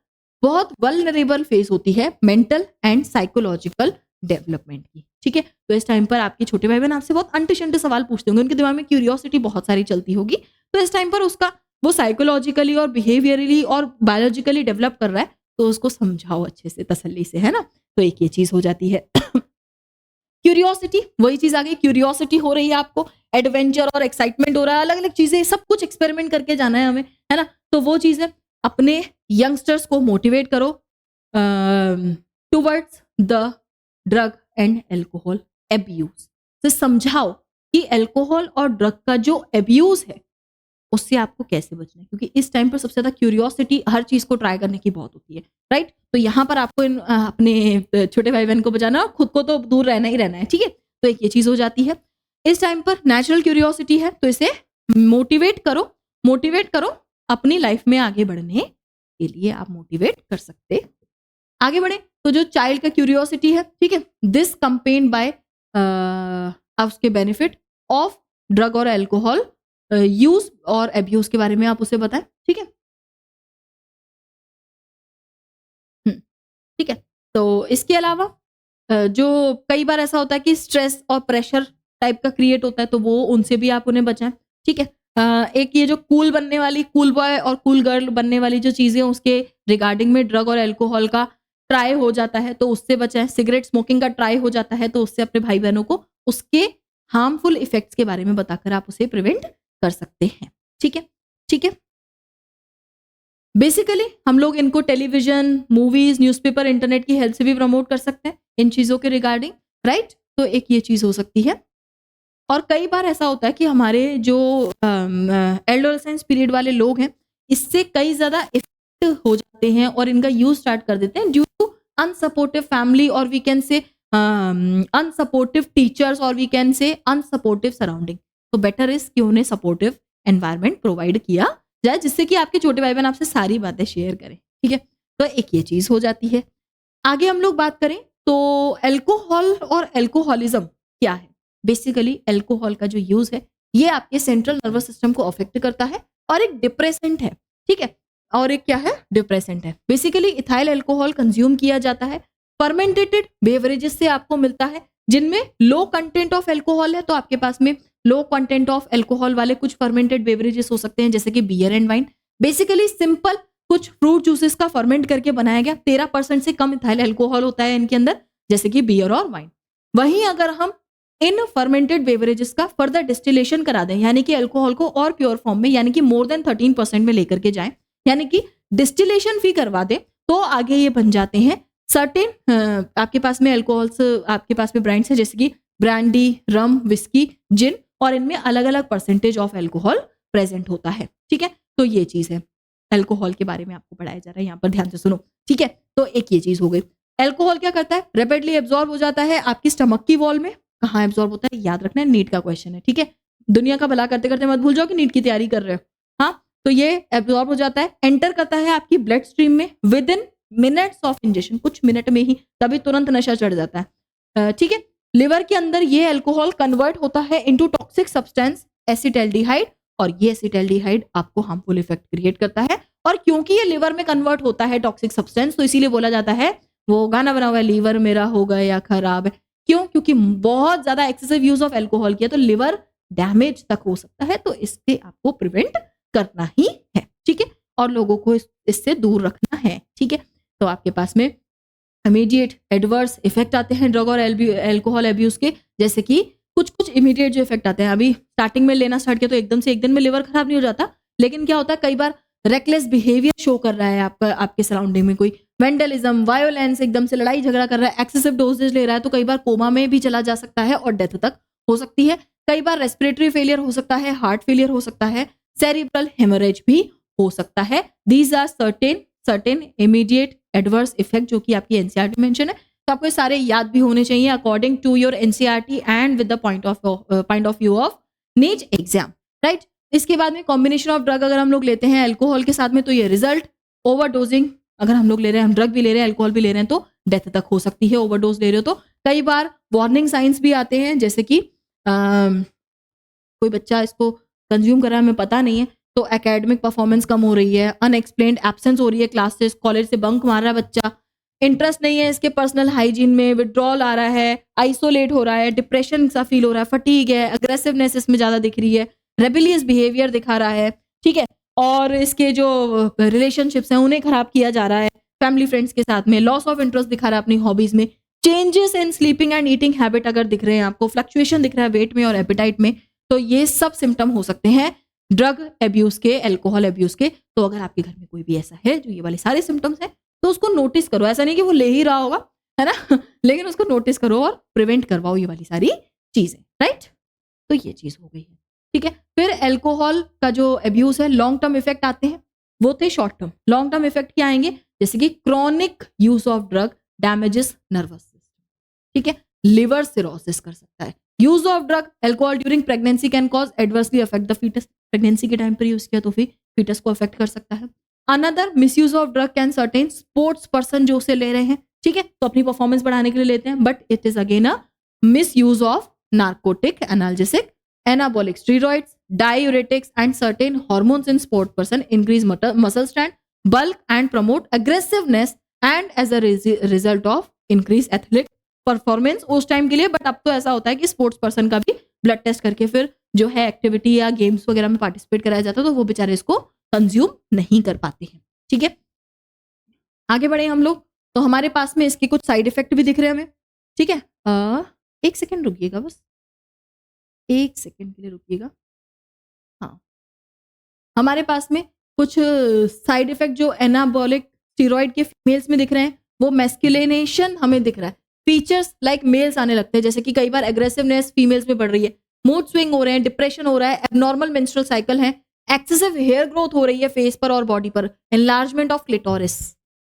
बहुत वल्नरेबल फेज होती है मेंटल एंड साइकोलॉजिकल डेवलपमेंट की, ठीक है। तो इस टाइम पर आपके छोटे भाई बहन आपसे बहुत अंटे शंटे सवाल पूछते होंगे, उनके दिमाग में क्यूरियोसिटी बहुत सारी चलती होगी। तो इस टाइम पर उसका वो साइकोलॉजिकली और बिहेवियरली और बायोलॉजिकली डेवलप कर रहा है, तो उसको समझाओ अच्छे से, तसल्ली से, है ना। तो एक ये चीज हो जाती है। क्यूरियोसिटी, वही चीज आ गई, क्यूरियोसिटी हो रही है आपको, एडवेंचर और एक्साइटमेंट हो रहा है, अलग अलग चीजें, सब कुछ एक्सपेरिमेंट करके जाना है हमें, है ना। तो वो चीज है, अपने यंगस्टर्स को मोटिवेट करो towards the drug and alcohol abuse. तो समझाओ कि एल्कोहल और ड्रग का जो एब्यूज है उससे आपको कैसे बचना है, क्योंकि इस टाइम पर सबसे ज्यादा क्यूरियोसिटी हर चीज को ट्राई करने की बहुत होती है, राइट। तो यहाँ पर आपको अपने छोटे भाई बहन को बचाना, खुद को तो दूर रहना ही रहना है, ठीक है। तो एक ये चीज हो जाती है। इस टाइम पर नेचुरल क्यूरियोसिटी है, तो इसे मोटिवेट करो अपनी लाइफ में आगे बढ़ने के लिए आप मोटिवेट कर सकते हो। आगे बढ़े तो जो चाइल्ड का क्यूरियोसिटी है, ठीक है, दिस कंपेन्ड बाय उसके बेनिफिट ऑफ ड्रग और एल्कोहल यूज और अब्यूज के बारे में आप उसे बताएं, ठीक है। ठीक है। तो इसके अलावा जो कई बार ऐसा होता है कि स्ट्रेस और प्रेशर टाइप का क्रिएट होता है, तो वो उनसे भी आप उन्हें बचाएं, ठीक है। एक ये जो कूल बनने वाली, कूल बॉय और कूल गर्ल बनने वाली जो चीजें उसके रिगार्डिंग में ड्रग और एल्कोहल का ट्राई हो जाता है, तो उससे बचाएं। सिगरेट स्मोकिंग का ट्राई हो जाता है, तो उससे अपने भाई बहनों को उसके हार्मफुल इफेक्ट्स के बारे में बताकर आप उसे प्रिवेंट कर सकते हैं, ठीक है, ठीक है। बेसिकली हम लोग इनको टेलीविजन, मूवीज, न्यूज़पेपर, इंटरनेट की हेल्प से भी प्रमोट कर सकते हैं इन चीजों के रिगार्डिंग, राइट। तो एक ये चीज हो सकती है। और कई बार ऐसा होता है कि हमारे जो एडोलेसेंस पीरियड वाले लोग हैं, इससे कई ज्यादा इफेक्ट हो जाते हैं और इनका यूज स्टार्ट कर देते हैं ड्यू टू अनसपोर्टिव फैमिली, और we can say unsupportive teachers, और we can say unsupportive surrounding. तो बेटर इज कि उन्हें सपोर्टिव एनवायरनमेंट प्रोवाइड किया जाए, जिससे कि आपके छोटे भाई बहन आपसे सारी बातें शेयर करें, ठीक है। तो एक ये चीज हो जाती है। आगे हम लोग बात करें तो एल्कोहल और एल्कोहलिज्म क्या है। बेसिकली एल्कोहल का जो यूज है ये आपके सेंट्रल नर्वस सिस्टम को अफेक्ट करता है और एक डिप्रेसेंट है, ठीक है। और एक क्या है, डिप्रेसेंट है। बेसिकली इथाइल अल्कोहल कंज्यूम किया जाता है फर्मेंटेटेड बेवरेजेस से आपको मिलता है, जिनमें लो कंटेंट ऑफ एल्कोहल है। तो आपके पास में लो कंटेंट ऑफ एल्कोहल वाले कुछ फर्मेंटेड बेवरेजेस हो सकते हैं, जैसे कि beer and wine. Basically simple कुछ फ्रूट जूसेस का फर्मेंट करके बनाया गया, 13% से कम इथाइल अल्कोहल होता है इनके अंदर, जैसे कि बियर और वाइन। वहीं अगर हम इन फर्मेंटेड बेवरेजेस का फर्दर डिस्टिलेशन करा दें, यानी कि अल्कोहल को और प्योर फॉर्म में, यानी कि मोर देन 13% में लेकर के जाएं, यानी कि डिस्टिलेशन भी करवा दें, तो आगे ये बन जाते हैं सर्टेन आपके पास में अल्कोहल्स, आपके पास में ब्रांड्स हैं जैसे कि ब्रांडी, रम, विस्की, जिन, और इनमें अलग अलग परसेंटेज ऑफ एल्कोहल प्रेजेंट होता है, ठीक है। तो ये चीज है, एल्कोहल के बारे में आपको पढ़ाया जा रहा है, यहाँ पर ध्यान से सुनो, ठीक है। तो एक ये चीज हो गई। एल्कोहल क्या करता है, रैपिडली एब्जॉर्ब हो जाता है आपकी स्टमक की वॉल में। कहाँ एब्जॉर्ब होता है, याद रखना है, नीट का क्वेश्चन है, ठीक है। दुनिया का भला करते करते मत भूल जाओ कि नीट की तैयारी कर रहे हो, हाँ। तो ये एब्जॉर्ब हो जाता है, एंटर करता है आपकी ब्लड स्ट्रीम में with in minutes of injection, कुछ मिनट में ही, तभी तुरंत नशा चढ़ जाता है, ठीक है। लिवर के अंदर ये अल्कोहल कन्वर्ट होता है इनटू टॉक्सिक सब्सटेंस एसिटाल्डिहाइड, और ये एसिटाल्डिहाइड आपको हार्मफुल इफेक्ट क्रिएट करता है। और क्योंकि ये लिवर में कन्वर्ट होता है टॉक्सिक सब्सटेंस, तो इसीलिए बोला जाता है, वो गाना बना हुआ है, लीवर मेरा हो गया खराब है। क्यों? क्योंकि बहुत ज्यादा एक्सेसिव यूज ऑफ एल्कोहल किया तो लिवर डैमेज तक हो सकता है, तो इससे आपको प्रिवेंट करना ही है, ठीक है। और लोगों को इससे दूर रखना है, ठीक है। तो आपके पास में इमीडिएट एडवर्स इफेक्ट आते हैं ड्रग और एल्कोहल एब्यूज के, जैसे कि कुछ इमीडिएट जो इफेक्ट आते हैं, अभी स्टार्टिंग में लेना स्टार्ट किया तो एकदम से एक दिन में लिवर खराब नहीं हो जाता, लेकिन क्या होता है, कई बार रेकलेस बिहेवियर शो कर रहा है आपका, आपके सराउंडिंग में कोई वेंडलिज्म, वायोलेंस, एकदम से लड़ाई झगड़ा कर रहा है, एक्सेसिव डोजेज ले रहा है, तो कई बार कोमा में भी चला जा सकता है और डेथ तक हो सकती है। कई बार रेस्पिरेटरी फेलियर हो सकता है, हार्ट फेलियर हो सकता है, सेरिब्रल हेमरेज भी हो सकता है। These are certain immediate adverse effect जो कि आपकी एनसीईआरटी मेंशन है। तो आपको ये सारे याद भी होने चाहिए according to your NCERT and with the point of view of NEET exam, right. इसके बाद में कॉम्बिनेशन ऑफ ड्रग अगर हम लोग लेते हैं अल्कोहल के साथ में तो ये रिजल्ट ओवरडोजिंग, अगर हम लोग ले रहे हैं, हम ड्रग भी ले रहे हैं अल्कोहल भी ले रहे हैं तो डेथ तक हो सकती है। ओवरडोज ले रहे हो तो कई बार वार्निंग साइंस भी आते हैं, जैसे कि कोई बच्चा इसको कंज्यूम कर रहा है हमें पता नहीं है तो एकेडमिक परफॉर्मेंस कम हो रही है, अनएक्सप्लेन्ड एब्सेंस हो रही है क्लास से, कॉलेज से बंक मार रहा है बच्चा, इंटरेस्ट नहीं है इसके पर्सनल हाइजीन में, विड्रॉल आ रहा है, आइसोलेट हो रहा है, डिप्रेशन सा फील हो रहा है, फटीग है, अग्रेसिवनेस इसमें ज्यादा दिख रही है, रेबिलियस बिहेवियर दिखा रहा है, ठीक है, और इसके जो रिलेशनशिप्स हैं उन्हें खराब किया जा रहा है फैमिली फ्रेंड्स के साथ में, लॉस ऑफ इंटरेस्ट दिखा रहा है अपनी हॉबीज में, changes in sleeping and eating habit अगर दिख रहे हैं आपको, फ्लक्चुएशन दिख रहा है वेट में और एपिटाइट में, तो ये सब सिम्टम हो सकते हैं ड्रग एब्यूज के, अल्कोहल एब्यूज के। तो अगर आपके घर में कोई भी ऐसा है जो ये वाले सारे सिम्टम्स है तो उसको नोटिस करो, ऐसा नहीं कि वो ले ही रहा होगा, है ना लेकिन उसको नोटिस करो और प्रिवेंट करवाओ ये वाली सारी चीजें, राइट। तो ये चीज हो गई है, ठीक है। फिर अल्कोहल का जो एब्यूज है लॉन्ग टर्म इफेक्ट आते हैं, वो थे short term. Long term effect क्या आएंगे, जैसे कि chronic use of drug damages nervous system, ठीक है, लिवर सिरोसिस कर सकता है। Use of drug alcohol during pregnancy can cause adversely affect the foetus, pregnancy के टाइम पर यूज किया तो फिर फीटस को अफेक्ट कर सकता है। Another misuse of drug can certain sports person जो उसे ले रहे हैं, ठीक है, तो अपनी परफॉर्मेंस बढ़ाने के लिए लेते हैं, but it is again a miss use of narcotic, analgesic, anabolic steroids, diuretics and certain hormones in sport person increase muscle strength, bulk and promote aggressiveness and as a result of increase athletic performance उस time के लिए। But अब तो ऐसा होता है कि sports person का भी ब्लड टेस्ट करके फिर जो है एक्टिविटी या गेम्स वगैरह में पार्टिसिपेट कराया जाता है तो वो बेचारे इसको कंज्यूम नहीं कर पाते हैं, ठीक है। आगे बढ़े हम लोग, तो हमारे पास में इसके कुछ साइड इफेक्ट भी दिख रहे हैं हमें, ठीक है। एक सेकेंड रुकिएगा, बस एक सेकेंड के लिए रुकिएगा। हाँ, हमारे पास में कुछ साइड इफेक्ट जो एनाबॉलिक स्टीरॉइड के फीमेल्स में दिख रहे हैं, वो मैस्कुलिनेशन हमें दिख रहा है, फीचर्स लाइक मेल्स आने लगते हैं, जैसे कि कई बार एग्रेसिवनेस फीमेल्स में बढ़ रही है, मूड स्विंग हो रहे हैं, डिप्रेशन हो रहा है, एबनॉर्मल मेंस्ट्रुअल साइकिल है, एक्सेसिव हेयर ग्रोथ हो रही है फेस पर और बॉडी पर, enlargement of clitoris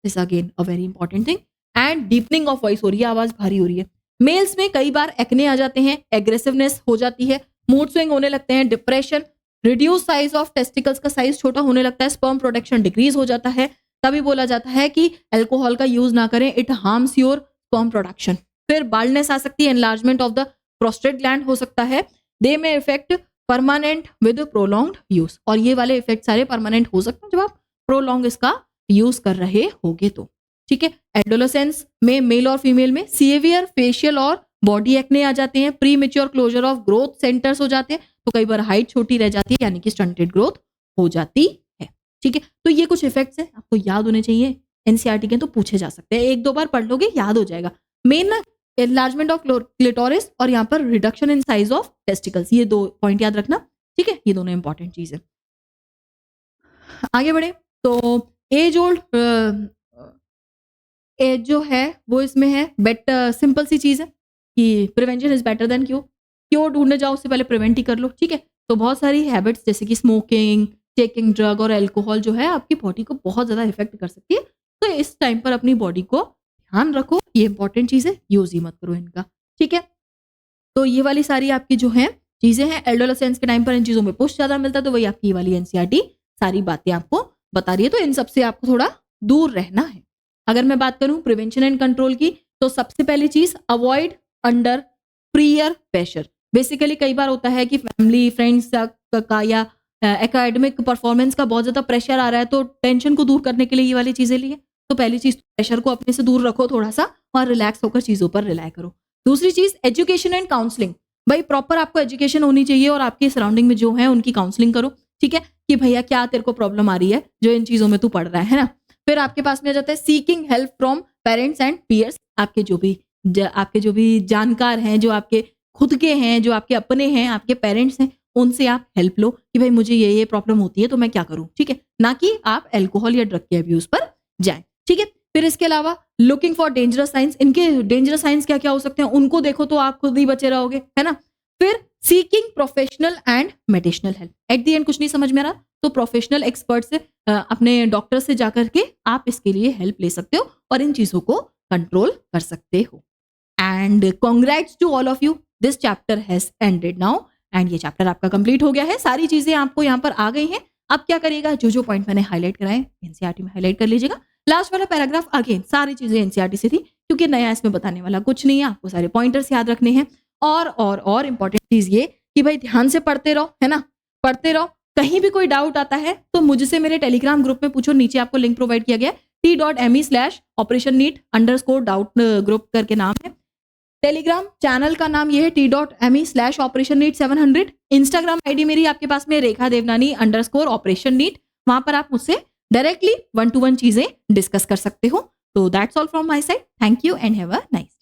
is again a very important thing, and deepening of voice हो रही है, आवाज भारी हो रही है। मेल्स में कई बार एक्ने आ जाते हैं, एग्रेसिवनेस हो जाती है, मूड स्विंग होने लगते हैं, depression, reduce size of testicles का साइज छोटा होने लगता है, स्पर्म प्रोडक्शन डिक्रीज हो जाता है, तभी बोला जाता है कि अल्कोहल का यूज ना करें, it harms your sperm production. फिर बाल्डनेस आ सकती है, enlargement of the prostate gland हो सकता है, दे में effect permanent with prolonged use, और ये वाले इफेक्ट सारे परमानेंट हो सकते हैं जब आप प्रोलॉन्ग इसका यूज कर रहे होगे तो, ठीक है। एडोलेसेंस में मेल और फीमेल में सीवियर फेशियल और बॉडी एक्ने आ जाते हैं, premature closure of growth centres हो जाते हैं, तो कई बार हाइट छोटी रह जाती है यानी कि स्टंटेड ग्रोथ हो जाती है, ठीक है। तो ये कुछ इफेक्ट्स हैं, आपको याद होने चाहिए, एनसीईआरटी के तो पूछे जा सकते हैं, एक दो बार पढ़ लोगे याद हो जाएगा। मेन ना एनलार्जमेंट ऑफ क्लिटोरिस और यहाँ पर reduction in size of testicles, ये दो पॉइंट याद रखना, ठीक है, ये दोनों इंपॉर्टेंट चीज है। आगे बढ़े तो एज ओल्ड एज जो है वो इसमें है, बट सिंपल सी चीज है कि prevention is better than cure ढूंढने जाओ उससे पहले प्रिवेंट ही कर लो, ठीक है। तो बहुत सारी हैबिट्स जैसे कि स्मोकिंग, टेकिंग ड्रग और अल्कोहल जो है आपकी बॉडी को बहुत ज्यादा इफेक्ट कर सकती है, तो इस टाइम पर अपनी बॉडी को ध्यान रखो, ये इंपॉर्टेंट चीज है, यूज ही मत करो इनका, ठीक है। तो ये वाली सारी आपकी जो है चीजें हैं, एडोलेसेंस के टाइम पर इन चीजों में पुश ज्यादा मिलता है, तो वही आपकी ये वाली एनसीईआरटी सारी बातें आपको बता रही है, तो इन सबसे आपको थोड़ा दूर रहना है। अगर मैं बात करूं प्रिवेंशन एंड कंट्रोल की, तो सबसे पहली चीज avoid under prior pressure. Basically कई बार होता है कि फैमिली फ्रेंड्स का या एकेडमिक परफॉर्मेंस का बहुत ज्यादा प्रेशर आ रहा है, तो टेंशन को दूर करने के लिए ये वाली चीजें लिए, तो पहली चीज प्रेशर को अपने से दूर रखो थोड़ा सा और रिलैक्स होकर चीजों पर रिलाई करो। दूसरी चीज एजुकेशन एंड काउंसलिंग, भाई प्रॉपर आपको एजुकेशन होनी चाहिए और आपकी सराउंडिंग में जो है उनकी काउंसलिंग करो, ठीक है, कि भैया क्या तेरे को प्रॉब्लम आ रही है जो इन चीजों में तू पढ़ रहा है ना। फिर आपके पास में आ जाता है seeking help from parents and peers, आपके जो भी जानकार हैं, जो आपके खुद के हैं, जो आपके अपने हैं, आपके पेरेंट्स हैं, उनसे आप हेल्प लो कि भाई मुझे ये प्रॉब्लम होती है तो मैं क्या करूं, ठीक है, ना कि आप अल्कोहल या ड्रग के अब्यूज पर जाएं, ठीक है। फिर इसके अलावा लुकिंग फॉर डेंजरस साइंस, इनके डेंजरस साइंस क्या क्या हो सकते हैं उनको देखो तो आप खुद ही बचे रहोगे, है ना। फिर seeking professional and medicinal help. At the end कुछ नहीं समझ में आ रहा तो प्रोफेशनल एक्सपर्ट से अपने डॉक्टर से जाकर के आप इसके लिए हेल्प ले सकते हो और इन चीजों को कंट्रोल कर सकते हो। And congrats to all of you, this chapter has ended now and ये चैप्टर आपका कंप्लीट हो गया है। सारी चीजें आपको यहाँ पर आ गई हैं। अब क्या करिएगा, जो जो पॉइंट मैंने हाईलाइट कराए एनसीईआरटी में हाईलाइट कर लीजिएगा। लास्ट वाला पैराग्राफ अगेन सारी चीजें एनसीईआरटी से थी क्योंकि नया इसमें बताने वाला कुछ नहीं है, आपको सारे पॉइंटर्स याद रखने हैं। और इंपॉर्टेंट चीज ये कि भाई ध्यान से पढ़ते रहो, है ना, पढ़ते रहो। कहीं भी कोई डाउट आता है तो मुझसे मेरे टेलीग्राम ग्रुप में पूछो, नीचे आपको लिंक प्रोवाइड किया गया है t.me/operation NEET_डाउट ग्रुप करके नाम है। टेलीग्राम चैनल का नाम ये है t.me/operation NEET 700। इंस्टाग्राम आईडी मेरी आपके पास में रेखा देवनानी_operation NEET, वहां पर आप मुझसे डायरेक्टली 1-to-1 चीजें डिस्कस कर सकते हो। तो that's all from my side, thank you and have a nice